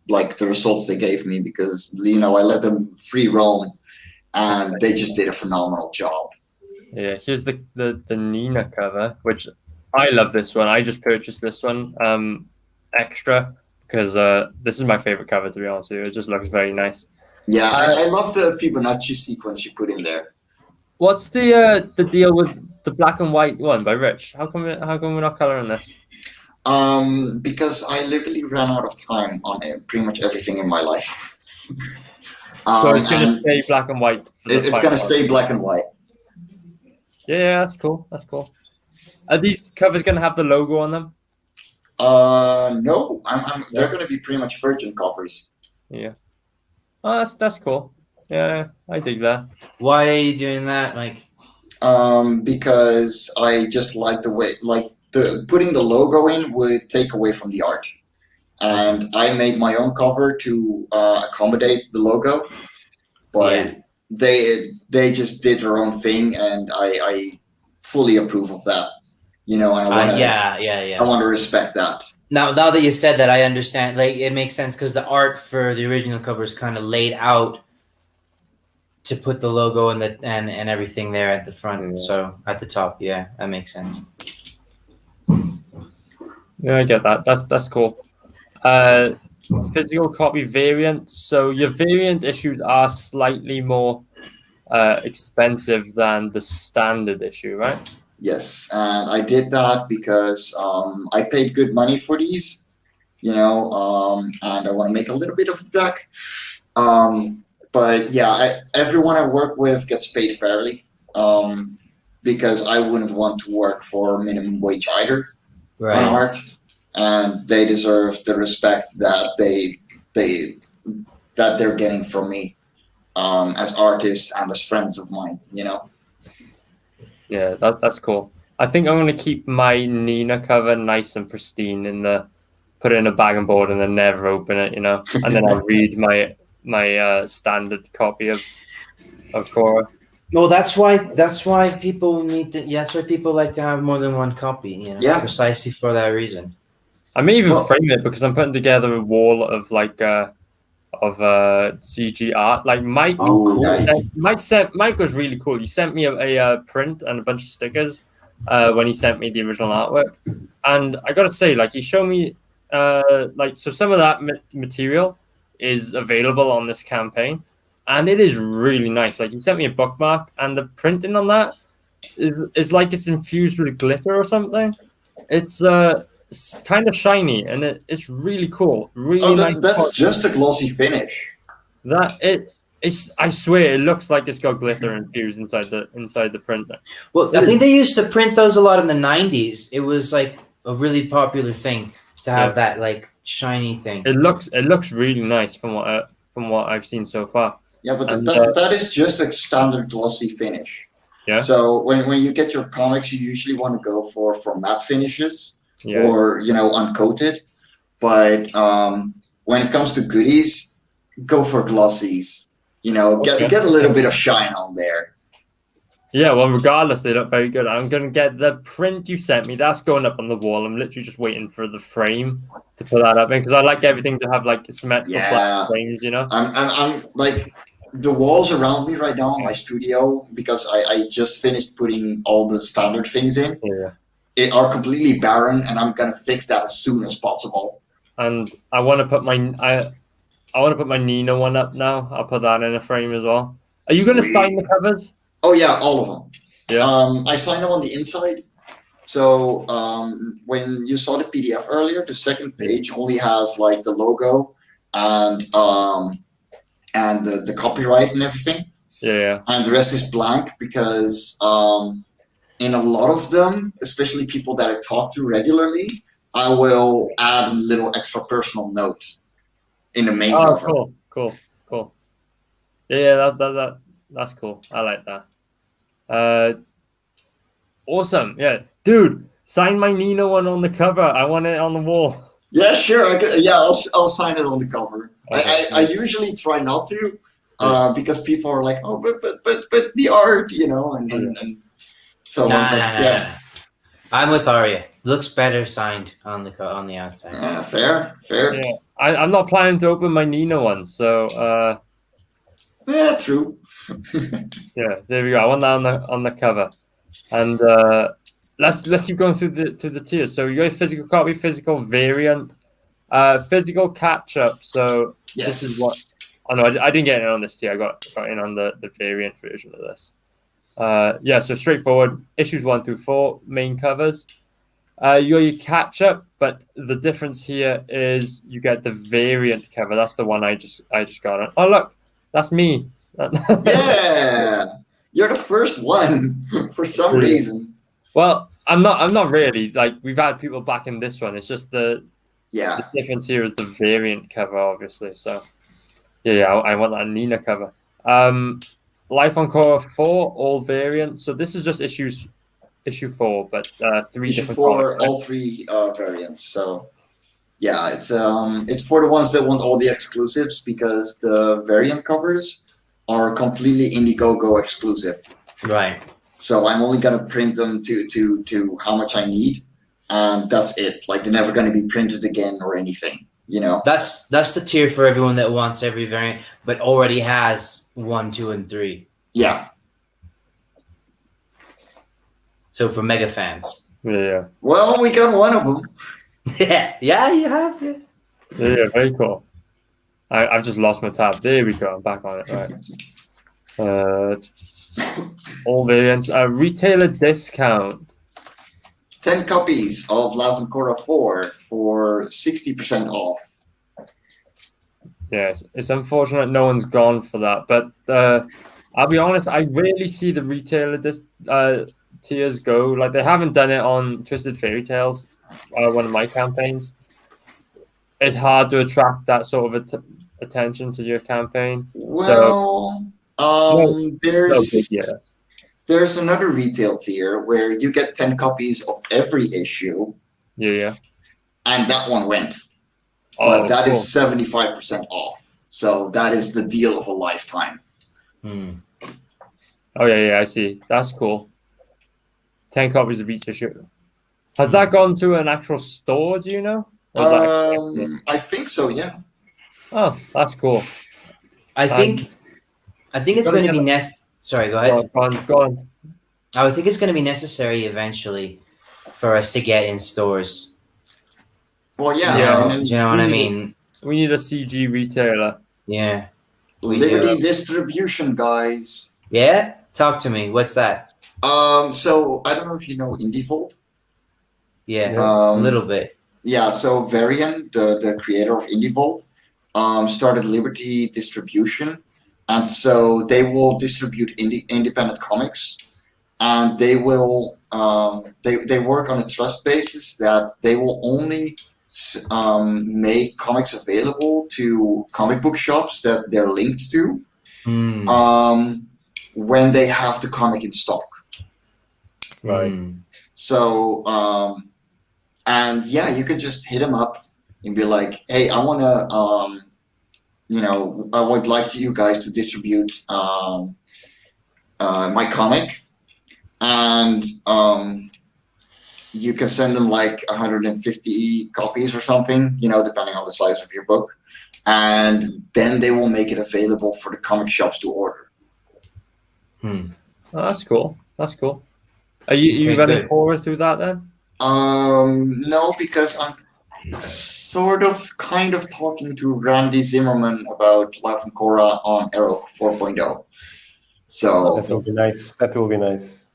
like the results they gave me because I let them free roam, and they just did a phenomenal job. Yeah, here's the Nina cover, which I love this one. I just purchased this one extra because this is my favorite cover, to be honest with you. It just looks very nice. Yeah, I love the Fibonacci sequence you put in there. What's the deal with the black and white one by Rich? How come we're not coloring this? Because I literally ran out of time on pretty much everything in my life. So it's gonna stay black and white. It's gonna stay black and white. Yeah, that's cool. That's cool. Are these covers gonna have the logo on them? No. They're gonna be pretty much virgin covers. Yeah. Oh, that's cool. Yeah, I dig that. Why are you doing that, Mike? Because I just like the way, putting the logo in would take away from the art, and I made my own cover to accommodate the logo, but they just did their own thing, and I fully approve of that. And I want I want to respect that. Now that you said that, I understand. Like, it makes sense because the art for the original cover is kind of laid out to put the logo and everything there at the front. So at the top, yeah, that makes sense. Yeah, I get that. That's cool. Physical copy variant. So your variant issues are slightly more expensive than the standard issue, right? Yes, and I did that because I paid good money for these, and I want to make a little bit of it back. But yeah, everyone I work with gets paid fairly, because I wouldn't want to work for minimum wage either on art, and they deserve the respect that they're getting from me as artists and as friends of mine. Yeah, that's cool. I think I'm going to keep my Nina cover nice and pristine put it in a bag and board and then never open it, and then I'll read my standard copy of Cora. Well, that's why people need to. Yeah, that's why people like to have more than one copy. Yeah, precisely for that reason. I may even frame it because I'm putting together a wall of CG art. Like Mike, Mike was really cool. He sent me a print and a bunch of stickers when he sent me the original artwork, and I gotta say, he showed me so some of that material is available on this campaign, and it is really nice. He sent me a bookmark, and the printing on that is like it's infused with glitter or something. It's kind of shiny, and it's really cool. Really nice. That's just a glossy finish. I swear, it looks like it's got glitter infused inside the printer. Well, I think they used to print those a lot in the 90s. It was like a really popular thing to have that shiny thing. It looks really nice from what I've seen so far. Yeah, but that is just a standard glossy finish. Yeah. So when you get your comics, you usually want to go for matte finishes or uncoated. But when it comes to goodies, go for glossies. Get a little bit of shine on there. Yeah, well, regardless, they look very good. I'm gonna get the print you sent me. That's going up on the wall. I'm literally just waiting for the frame to put that up in because I like everything to have symmetrical flat frames. I'm the walls around me right now in my studio, because I just finished putting all the standard things in. It are completely barren, and I'm gonna fix that as soon as possible. And I want to put my Nina one up now. I'll put that in a frame as well. Are you gonna sign the covers? Oh yeah, all of them. Yeah. I signed them on the inside. So when you saw the PDF earlier, the second page only has the logo and the copyright and everything. Yeah. And the rest is blank because in a lot of them, especially people that I talk to regularly, I will add a little extra personal note in the main cover. Cool. Yeah, that's cool. I like that. Awesome. Yeah, dude, sign my Nina one on the cover. I want it on the wall. Yeah, sure. I'll sign it on the cover. Okay. I usually try not to, because people are like, oh, but the art, and so I was like, yeah. I'm with Aria. Looks better signed on the outside. Yeah, fair. Yeah, I'm not planning to open my Nina one, so Yeah, true. yeah, there we go. I want that on the cover, and let's keep going through the tiers. So you got physical copy, physical variant, physical catch up. So Yes. this is what. Oh no, I didn't get in on this tier. I got in on the variant version of this. Yeah, so straightforward. Issues 1 through 4, main covers. You got your catch up, but the difference here is you get the variant cover. That's the one I just got. Oh look, that's me. Yeah, you're the first one for some reason. Well, I'm not really. Like, we've had people back in this one. It's just the Yeah. difference here is the variant cover, obviously. So yeah, I want that Nina cover. Life on Cora 4, all variants. So this is just issue 4, but 3 Issue different 4, comics, right? all 3 variants. So yeah, it's for the ones that want all the exclusives, because the variant covers are completely Indiegogo exclusive. Right. So I'm only gonna print them to how much I need, and that's it. Like, they're never gonna be printed again or anything. That's the tier for everyone that wants every variant, but already has 1, 2, and 3. Yeah. So for mega fans. Yeah. Well, we got one of them. Yeah, you have. Yeah, very cool. I've just lost my tab. There we go. I'm back on it. Right. All variants. Retailer discount. 10 copies of Life on Cora 4 for 60% off. Yes, it's unfortunate no one's gone for that, but I'll be honest, I rarely see the retailer tiers go. Like, they haven't done it on Twisted Fairy Tales, one of my campaigns. It's hard to attract that sort of attention to your campaign. Well, there's another retail tier where you get 10 copies of every issue. Yeah. And that one went. But that is 75% off. So that is the deal of a lifetime. Oh, yeah, I see. That's cool. 10 copies of each issue. Has that gone to an actual store, do you know? I think so, yeah. Oh, that's cool. I think it's going to be Sorry, go ahead. Go on. I would think it's going to be necessary eventually for us to get in stores. Well, yeah. Do you know what I mean? We need a CG retailer. Yeah. Liberty Distribution, guys. Yeah? Talk to me. What's that? So I don't know if you know IndieVolt. Yeah, a little bit. Yeah, so Varian, the creator of IndieVolt, started Liberty Distribution, and so they will distribute independent comics, and they will they work on a trust basis that they will only make comics available to comic book shops that they're linked to when they have the comic in stock. Right. So and yeah, you could just hit them up and be like, hey, I want to I would like you guys to distribute my comic, and you can send them like 150 copies or something, depending on the size of your book, and then they will make it available for the comic shops to order. Oh, that's cool. Are you running forward through that then? No, because I'm kind of talking to Randy Zimmerman about Life on Cora on Arrow 4.0. So that will be nice.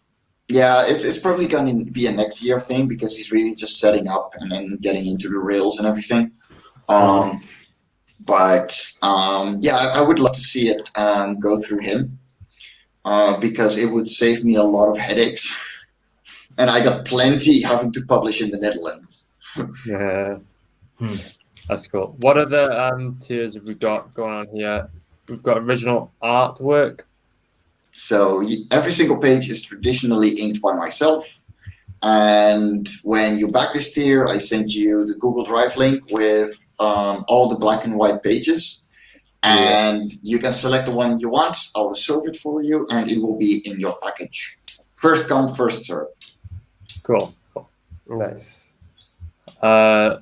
Yeah, it's probably going to be a next year thing, because he's really just setting up and then getting into the rails and everything. But I would love to see it go through him, because it would save me a lot of headaches, and I got plenty having to publish in the Netherlands. Yeah. That's cool. What other tiers have we got going on here? We've got original artwork. So every single page is traditionally inked by myself. And when you back this tier, I send you the Google Drive link with all the black and white pages. And you can select the one you want. I'll reserve it for you, and it will be in your package. First come, first serve. Cool. Nice. A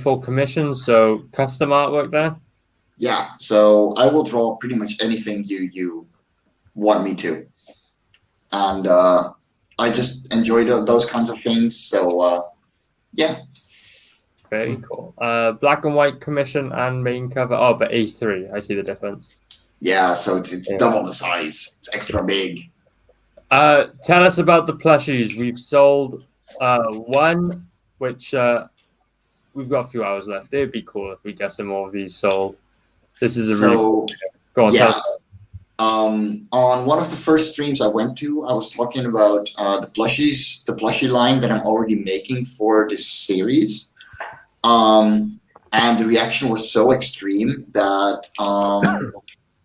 full commission, so custom artwork there. Yeah, so I will draw pretty much anything you want me to, and I just enjoy those kinds of things. So yeah. Very cool. Black and white commission and main cover. Oh, but A3. I see the difference. Yeah, so it's double the size. It's extra big. Tell us about the plushies. We've sold one, which we've got a few hours left. It'd be cool if we get some more of these sold. This is a really cool. Go on, yeah. On one of the first streams I went to, I was talking about the plushie line that I'm already making for this series. And the reaction was so extreme that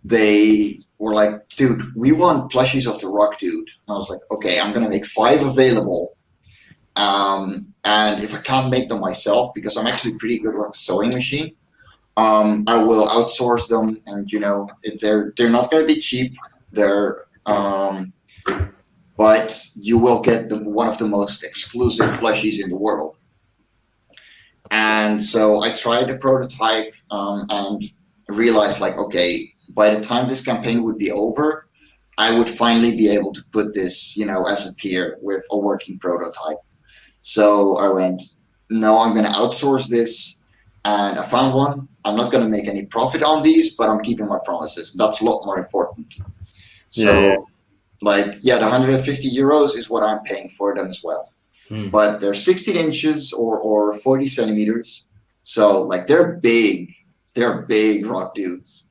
they were like, dude, we want plushies of the Rock Dude. And I was like, okay, I'm going to make 5 available. And if I can't make them myself, because I'm actually pretty good with a sewing machine, I will outsource them. And, you know, they're not going to be cheap. But you will get one of the most exclusive plushies in the world. And so I tried the prototype and realized, like, okay, by the time this campaign would be over, I would finally be able to put this, you know, as a tier with a working prototype. So I went, no, I'm going to outsource this. And I found one. I'm not going to make any profit on these, but I'm keeping my promises. That's a lot more important. So, like, the 150 euros is what I'm paying for them as well. But they're 16 inches or 40 centimeters. So, like, they're big. They're big Rock Dudes.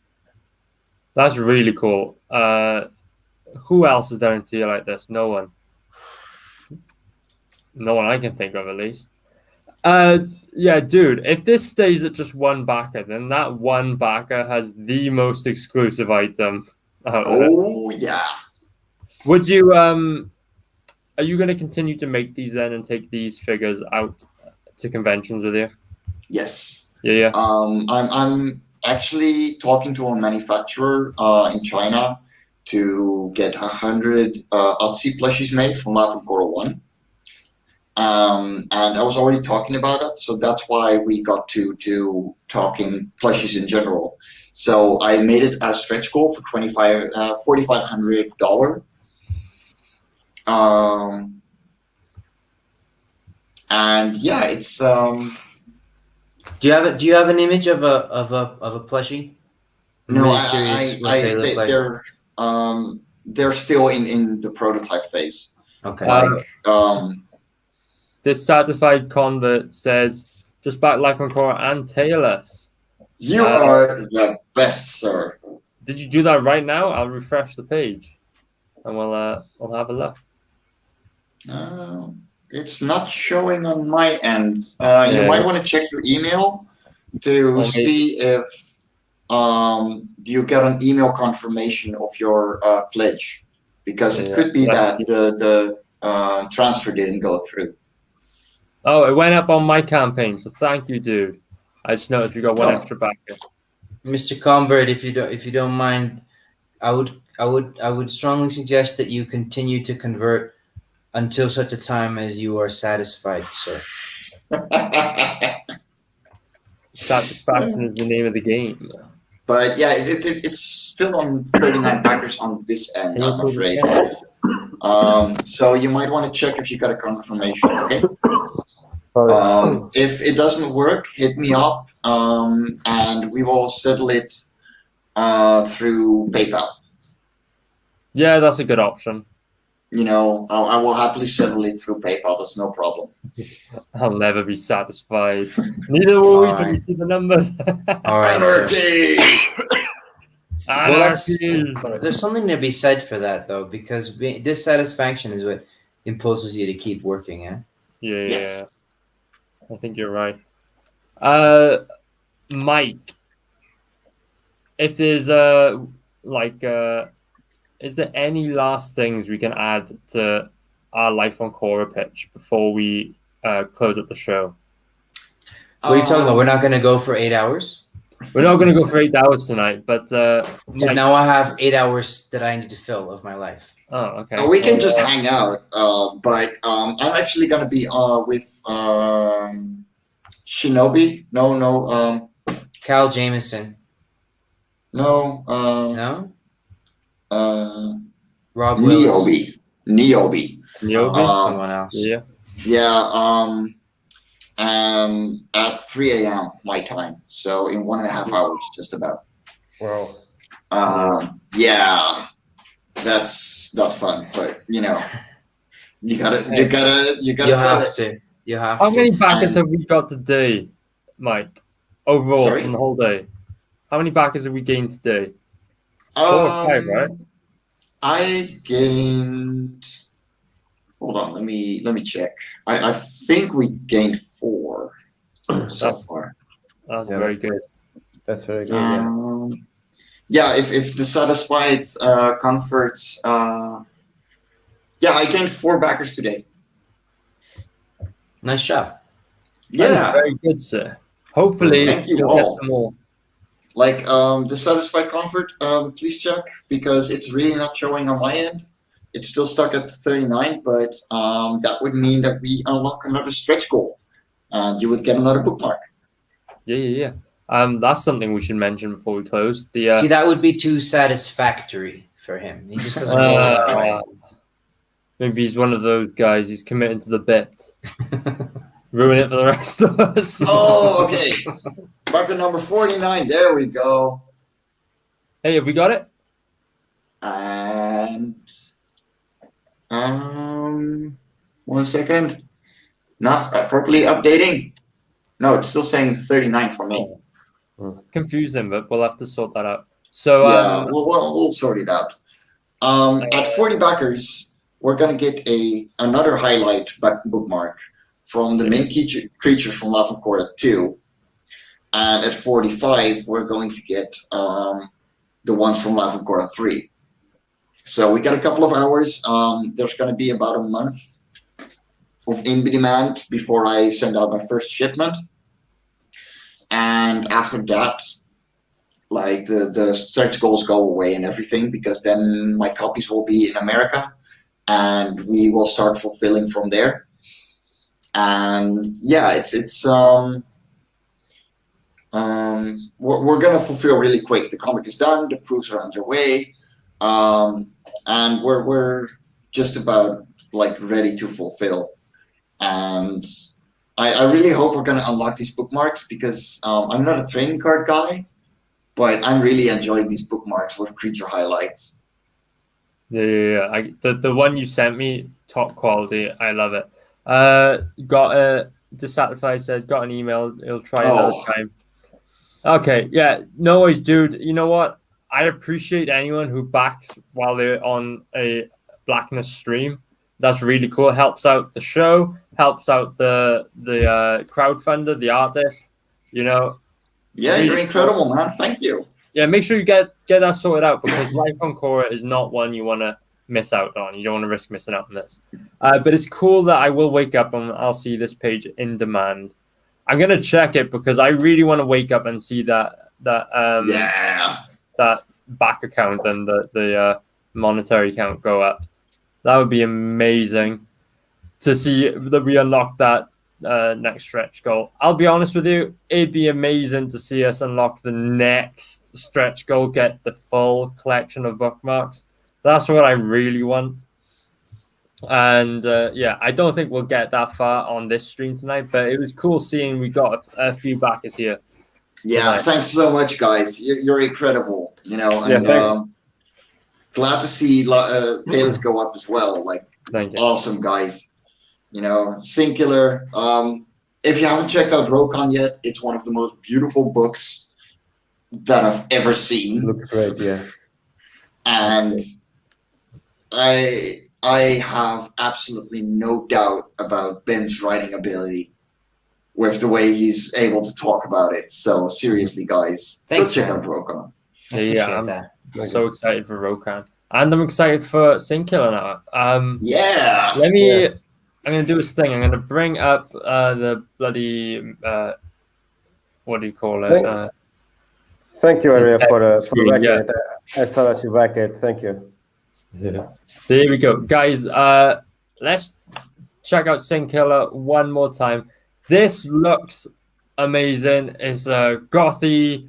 That's really cool. Who else is there in tier like this? No one. No one I can think of, at least. Yeah, dude, if this stays at just one backer, then that one backer has the most exclusive item out there. Oh, yeah. Would you, are you going to continue to make these then and take these figures out to conventions with you? Yes. Yeah. I'm actually talking to a manufacturer in China to get 100 Otzi plushies made from Love and Cora 1. And I was already talking about it, so that's why we got to talking plushies in general. So I made it a stretch goal for $4,500. And yeah, it's Do you have an image of a plushie? No, they're still in the prototype phase. Okay. Like this satisfied convert says, just back like on Cora and tailless. You are the best, sir. Did you do that right now? I'll refresh the page, and we'll have a look. It's not showing on my end. You might want to check your email to see if you get an email confirmation of your pledge, because it could be that the transfer didn't go through. Oh, it went up on my campaign, so thank you, dude. I just noticed you got one extra backer. Mr. Convert, if you don't mind, I would strongly suggest that you continue to convert until such a time as you are satisfied, sir. Satisfaction is the name of the game. But yeah, it's still on 39 backers on this end, I'm afraid. So you might want to check if you got a confirmation, okay? If it doesn't work, hit me up, and we will settle it through PayPal. Yeah, that's a good option. You know, I will happily settle it through PayPal. That's no problem. I'll never be satisfied. Neither will we till we see the numbers. All right, Anarchy. Well, there's something to be said for that, though, because dissatisfaction is what impulses you to keep working. Yeah. Yes. I think you're right. Mike, if there's is there any last things we can add to our Life on Cora pitch before we close up the show? What are you talking about? We're not going to go for 8 hours? We're not going to go for 8 hours tonight, but Mike, now I have 8 hours that I need to fill of my life. Oh, okay. We can just hang out, but I'm actually going to be with Shinobi. No. Cal Jameson. No. No? Rob Niobe. Niobe? Someone else. Yeah. Yeah. At 3 a.m. my time, so in 1.5 hours, just about. Wow. Yeah, that's not fun, but you gotta sell it. You have How to. many backers have we got today, Mike? Overall, Sorry? from the whole day, how many backers have we gained today? 4 or 5, right? I gained. Hold on, let me check. I think we gained 4 so far. That's very good. That's very good. Yeah, if the satisfied comforts, I gained 4 backers today. Nice job. That Yeah, is very good, sir. Hopefully, Thank you you'll all. get some more. like the satisfied comfort, please check because it's really not showing on my end. It's still stuck at 39, but that would mean that we unlock another stretch goal, and you would get another bookmark. Yeah. That's something we should mention before we close. The See, that would be too satisfactory for him. He just doesn't roll that way. Maybe he's one of those guys. He's committing to the bit. Ruin it for the rest of us. Oh, okay. Bucket number 49. There we go. Hey, have we got it? And 1 second. Not properly updating. No, it's still saying 39 for me. Confusing, but we'll have to sort that out. So Yeah, we'll sort it out. At 40 backers, we're gonna get another highlight bookmark from the main creature from Lava Cora 2. And at 45, we're going to get the ones from Lava Cora 3. So we got a couple of hours. There's going to be about a month of in-demand before I send out my first shipment. And after that, like the stretch goals go away and everything, because then my copies will be in America and we will start fulfilling from there. And yeah, we're gonna fulfill really quick. The comic is done, the proofs are underway, and we're just about like ready to fulfill. And I really hope we're gonna unlock these bookmarks because I'm not a trading card guy, but I'm really enjoying these bookmarks with creature highlights. Yeah. The one you sent me, top quality. I love it. Got a dissatisfied said got an email. He'll try another time. Okay, yeah, no worries, dude. You know what? I appreciate anyone who backs while they're on a Blackness stream. That's really cool. It helps out the show, helps out the crowdfunder, the artist. Yeah, really you're incredible, man. Thank you. Yeah, make sure you get that sorted out because Life on Cora is not one you want to miss out on. You don't want to risk missing out on this. But it's cool that I will wake up and I'll see this page in demand. I'm gonna check it because I really want to wake up and see that back account and the monetary count go up. That would be amazing to see that we unlock that next stretch goal. I'll be honest with you, it'd be amazing to see us unlock the next stretch goal, get the full collection of bookmarks. That's what I really want. And I don't think we'll get that far on this stream tonight, but it was cool seeing we got a few backers here. Yeah, tonight. Thanks so much, guys. You're incredible. And glad to see Taylor's go up as well. Like, Thank you. Awesome, guys. Singular. If you haven't checked out Rokon yet, it's one of the most beautiful books that I've ever seen. Looks great, yeah. And I have absolutely no doubt about Ben's writing ability. with the way he's able to talk about it. So seriously, guys, Thanks, go check man. out Rokan. I appreciate I'm that. so excited for Rokan, and I'm excited for Sin Killer now. Yeah. Let me. I'm gonna do this thing. I'm gonna bring up the bloody what do you call it? Thank you, Aria, for the screen, yeah. record. I saw that you back it. Thank you. Yeah. There we go, guys. Let's check out Sin Killer one more time. This looks amazing. It's gothy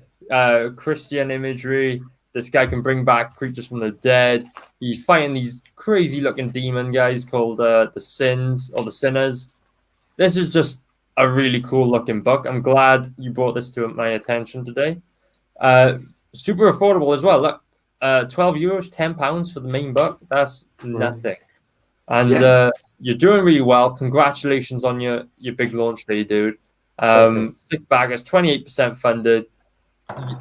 Christian imagery. This guy can bring back creatures from the dead. He's fighting these crazy looking demon guys called the Sins or the Sinners. This is just a really cool looking book. I'm glad you brought this to my attention today. Super affordable as well. Look, €12, £10 for the main book. That's nothing. And you're doing really well. Congratulations on your big launch day, dude. 6 baggers, 28% funded.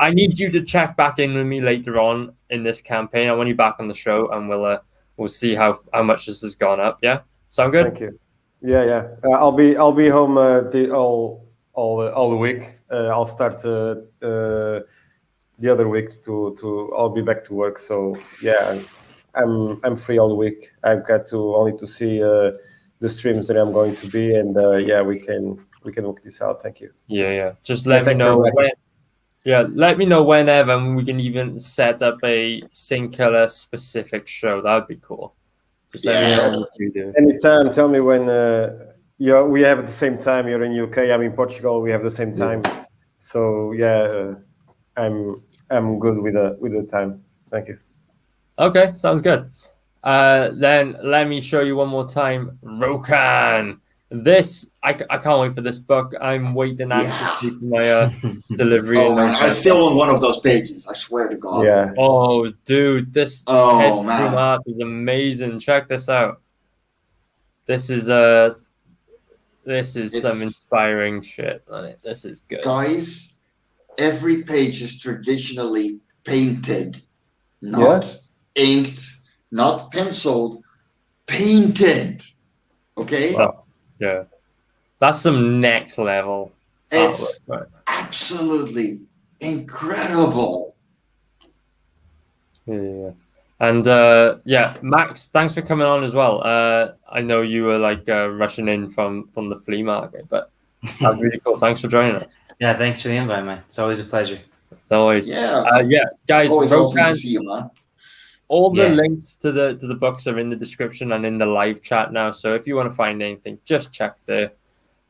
I need you to check back in with me later on in this campaign. I want you back on the show, and we'll see how much this has gone up. Yeah, sound good? Thank you. Yeah. I'll be home all the week. I'll start the other week to I'll be back to work. So yeah, I'm free all the week. I've got to only to see the streams that I'm going to be, and yeah, we can work this out. Thank you. Yeah. Just let me know when. Yeah, let me know whenever, and we can even set up a Sin Killer specific show. That'd be cool. Just let me know what you do. Anytime. Tell me when. We have at the same time. You're in UK. I'm in Portugal. We have the same time. So yeah, I'm good with the time. Thank you. Okay, sounds good. Then let me show you one more time. Rokan. This I can't wait for this book. I'm waiting anxiously for my delivery. Oh man, I still want one of those pages. I swear to God. Yeah. Oh dude, this art is amazing. Check this out. This is some inspiring shit. This is good. Guys, every page is traditionally painted, not inked, not penciled, painted. Okay? Well, yeah. That's some next level. It's artwork, right? Absolutely incredible. Yeah. And Max, thanks for coming on as well. I know you were rushing in from the flea market, but that's really cool. Thanks for joining us. Yeah, thanks for the invite, man. It's always a pleasure. No worries. Yeah. Guys, Always awesome to see you, man. All the links to the books are in the description and in the live chat now. So if you want to find anything, just check there.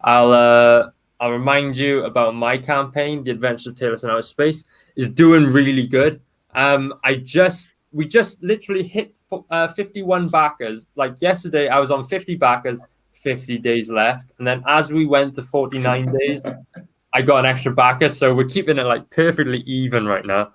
I'll remind you about my campaign. The Adventure of Taylor in Outer Space is doing really good. We just literally hit 51 backers. Like yesterday, I was on 50 backers, 50 days left, and then as we went to 49 days, I got an extra backer. So we're keeping it perfectly even right now.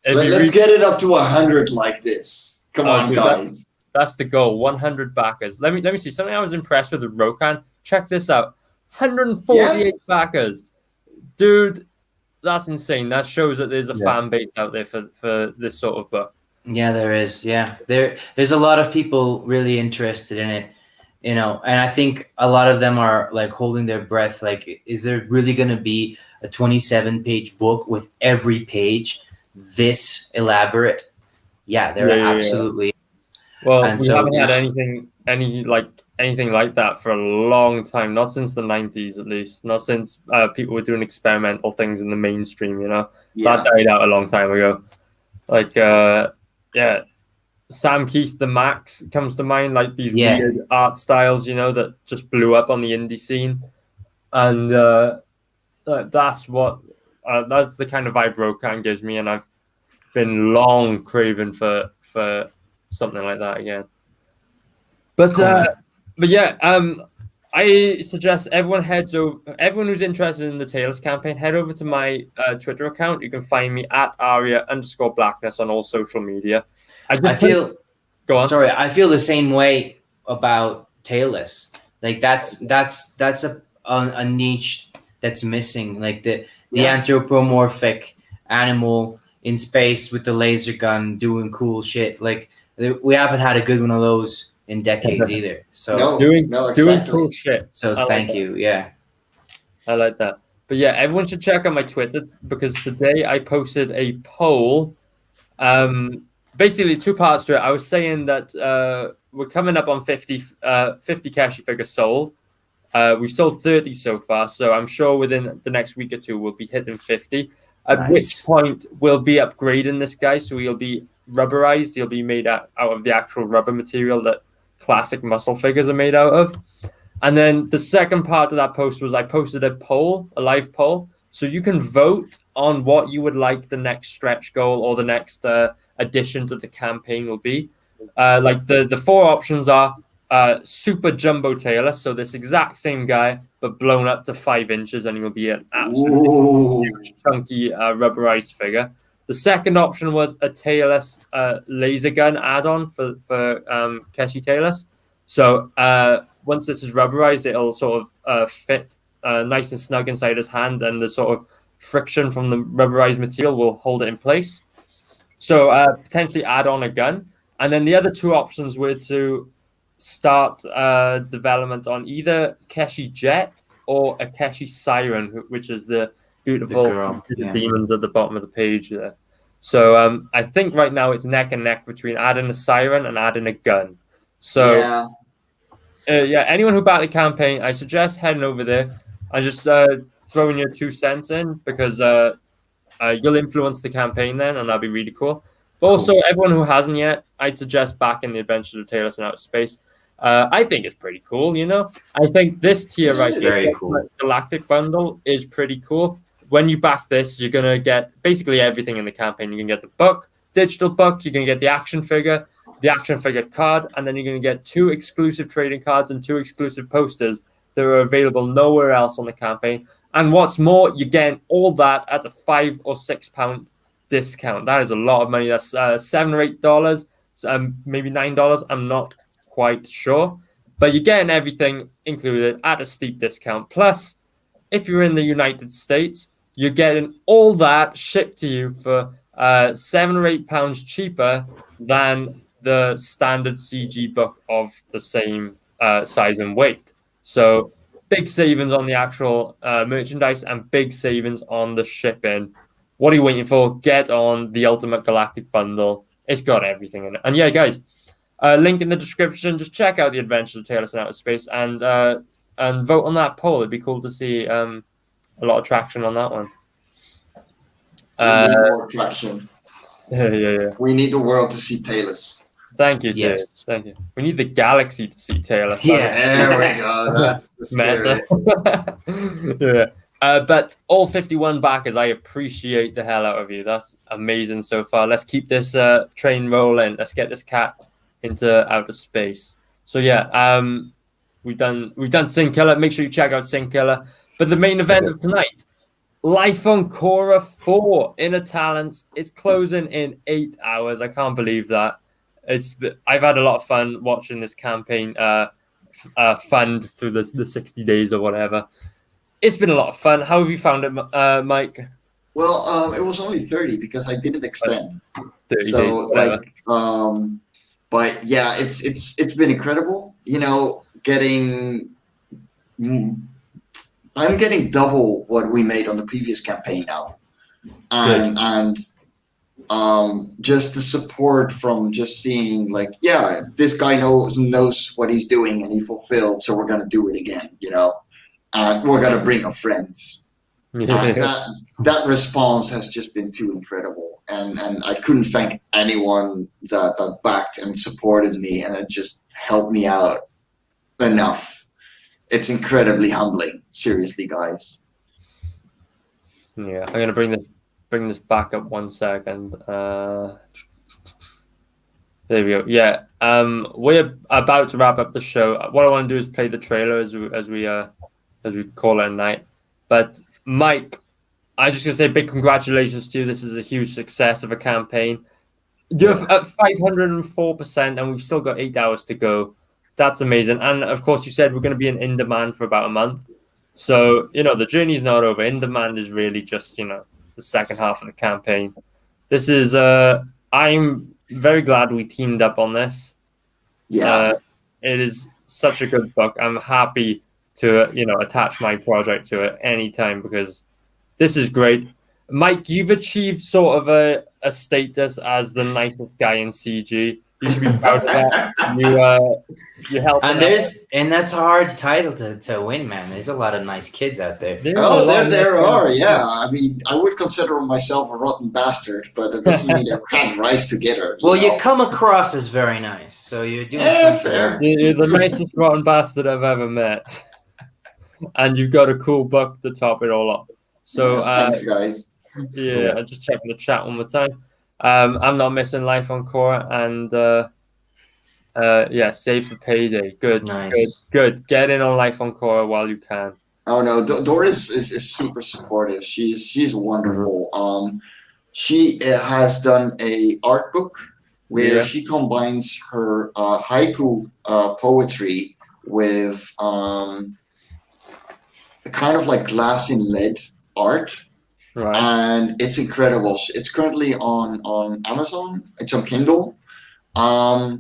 Let's get it up to 100 like this. Come on, dude, guys. That's the goal. 100 backers. Let me see something I was impressed with Rokan. Check this out. 148 backers, dude. That's insane. That shows that there's a fan base out there for this sort of book. Yeah, there is. Yeah, there's a lot of people really interested in it, and I think a lot of them are holding their breath. Is there really going to be a 27-page book with every page this elaborate? Yeah, there absolutely. Well, we haven't had anything like that for a long time. Not since the 90s, at least. Not since people were doing experimental things in the mainstream. That died out a long time ago. Sam Keith, the Max comes to mind. These weird art styles, that just blew up on the indie scene, and that's the kind of vibe Rokan gives me, and I've been long craving for something like that again. But I suggest everyone who's interested in the Tails campaign, head over to my Twitter account. You can find me at Aria_Blackness on all social media. I feel the same way about Tailless. That's a niche that's missing. The anthropomorphic animal in space with the laser gun doing cool shit. We haven't had a good one of those in decades either. So doing cool shit. So thank you. Yeah. I like that. But yeah, everyone should check out my Twitter because today I posted a poll. Basically, two parts to it. I was saying that we're coming up on 50 Kashi figures sold. We've sold 30 so far, so I'm sure within the next week or two we'll be hitting 50. At which point we'll be upgrading this guy, so he'll be rubberized. He'll be made out of the actual rubber material that classic muscle figures are made out of. And then the second part of that post was I posted a poll, a live poll, so you can vote on what you would like the next stretch goal or the next addition to the campaign will be. Like the four options are Super Jumbo Taylor, so this exact same guy, but blown up to 5 inches, and he'll be an absolutely huge, chunky rubberized figure. The second option was a tailless laser gun add-on for Keshi Tayless. So once this is rubberized, it'll sort of fit nice and snug inside his hand, and the sort of friction from the rubberized material will hold it in place. So potentially add on a gun. And then the other two options were to start development on either Keshi Jet or a Keshi Siren, which is the beautiful demons at the bottom of the page there. So I think right now it's neck and neck between adding a Siren and adding a gun. So anyone who backed the campaign, I suggest heading over there and just throwing your 2 cents in because you'll influence the campaign then, and that'll be really cool. But also, everyone who hasn't yet, I'd suggest backing the Adventures of Taylor in Outer Space. I think it's pretty cool, you know? I think this tier right here, Galactic Bundle, is pretty cool. When you back this, you're going to get basically everything in the campaign. You can get the book, digital book, you're going to get the action figure card, and then you're going to get 2 exclusive trading cards and 2 exclusive posters that are available nowhere else on the campaign. And what's more, you're getting all that at a £5 or £6 discount. That is a lot of money. That's $7 or $8, maybe $9. I'm not quite sure, but you're getting everything included at a steep discount. Plus, if you're in the United States, you're getting all that shipped to you for £7 or £8 cheaper than the standard CG book of the same size and weight. So big savings on the actual merchandise and big savings on the shipping. What are you waiting for? Get on the Ultimate Galactic Bundle. It's got everything in it. And yeah, guys, link in the description. Just check out the Adventures of Taylor in Outer Space and vote on that poll. It'd be cool to see a lot of traction on that one. We need more traction. Yeah. We need the world to see Taylor's. Thank you, Jay. Thank you. We need the galaxy to see Taylor. Yeah, there we go. That's the spirit. Yeah. But all 51 backers, I appreciate the hell out of you. That's amazing so far. Let's keep this train rolling. Let's get this cat into outer space. So yeah, we've done Sin Killer. Make sure you check out Sin Killer. But the main event of tonight, Life on Cora 4 Inner Talents. It's closing in 8 hours. I can't believe that. I've had a lot of fun watching this campaign fund through the 60 days or whatever. It's been a lot of fun. How have you found it, Mike? Well, it was only 30 because I didn't extend. 30 so days, but yeah, it's been incredible. You know, I'm getting double what we made on the previous campaign now, and just the support from just seeing like, yeah, this guy knows what he's doing and he fulfilled, so we're gonna do it again, you know, and we're gonna bring our friends. That response has just been too incredible, and I couldn't thank anyone that backed and supported me, and it just helped me out enough. It's incredibly humbling, seriously, guys. Yeah, I'm gonna bring this back up 1 second. There we go. Yeah, we're about to wrap up the show. What I want to do is play the trailer as we call it a night. But Mike, I just gonna say big congratulations to you. This is a huge success of a campaign. You're at 504%, and we've still got 8 hours to go. That's amazing. And of course, you said we're going to be in demand for about a month. So, you know, the journey's not over. In demand is really just, you know, the second half of the campaign. This is, I'm very glad we teamed up on this. Yeah. It is such a good book. I'm happy to attach my project to it anytime, because this is great. Mike, you've achieved sort of a status as the nicest guy in CG. You should be proud of that. You helped. And that's a hard title to win, man. There's a lot of nice kids out there. There are. Yeah, I mean, I would consider myself a rotten bastard, but it doesn't mean I can't rise together. You come across as very nice, so you're doing something. Fair. You're the nicest rotten bastard I've ever met, and you've got a cool book to top it all up. So thanks, guys. Yeah, I'm just checking the chat one more time. I'm not missing Life on Cora, and save for payday. Good, nice. Good. Get in on Life on Cora while you can. Oh no, Doris is super supportive. She's wonderful. She has done a art book where she combines her haiku poetry with kind of like glass in lead art. Right. And it's incredible. It's currently on Amazon. It's on Kindle. I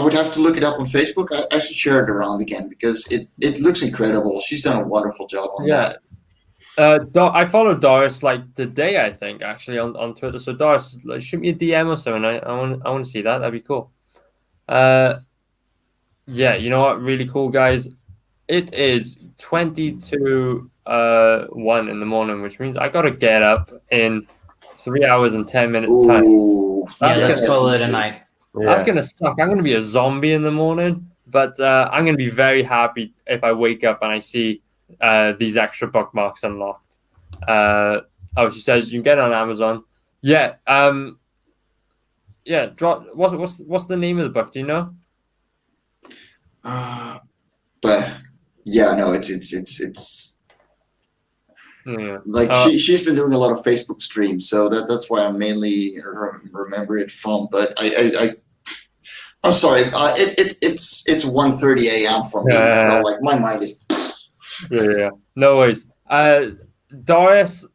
would have to look it up on Facebook. I should share it around again because it looks incredible. She's done a wonderful job on that. I followed Doris like today, I think, actually on Twitter. So Doris, shoot me a DM or something. I want to see that. That'd be cool. You know what? Really cool, guys. It is 22:01 in the morning, which means I gotta get up in 3 hours and 10 minutes time. Let's call it a night. That's gonna suck. I'm gonna be a zombie in the morning, but I'm gonna be very happy if I wake up and I see these extra bookmarks unlocked. She says you can get it on Amazon. What's the name of the book? Do you know? It's like she's been doing a lot of Facebook streams, so that's why I mainly remember it from. But I'm sorry, it's 1:30 a.m. for me. So like my mind is. No worries. Doris,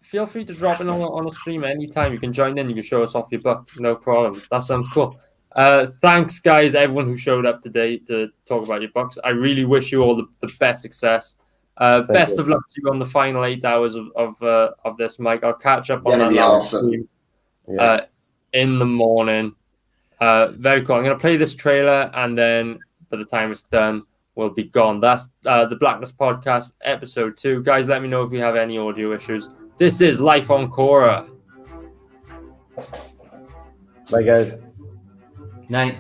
feel free to drop in on a stream anytime. You can join in. You can show us off your book. No problem. That sounds cool. Thanks, guys, everyone who showed up today to talk about your books. I really wish you all the best success. Best of luck to you on the final 8 hours of this, Mike. I'll catch up on that awesome. In the morning. Very cool. I'm going to play this trailer, and then by the time it's done, we'll be gone. That's the Blackness Podcast, episode 2. Guys, let me know if you have any audio issues. This is Life on Cora. Bye, guys. Night.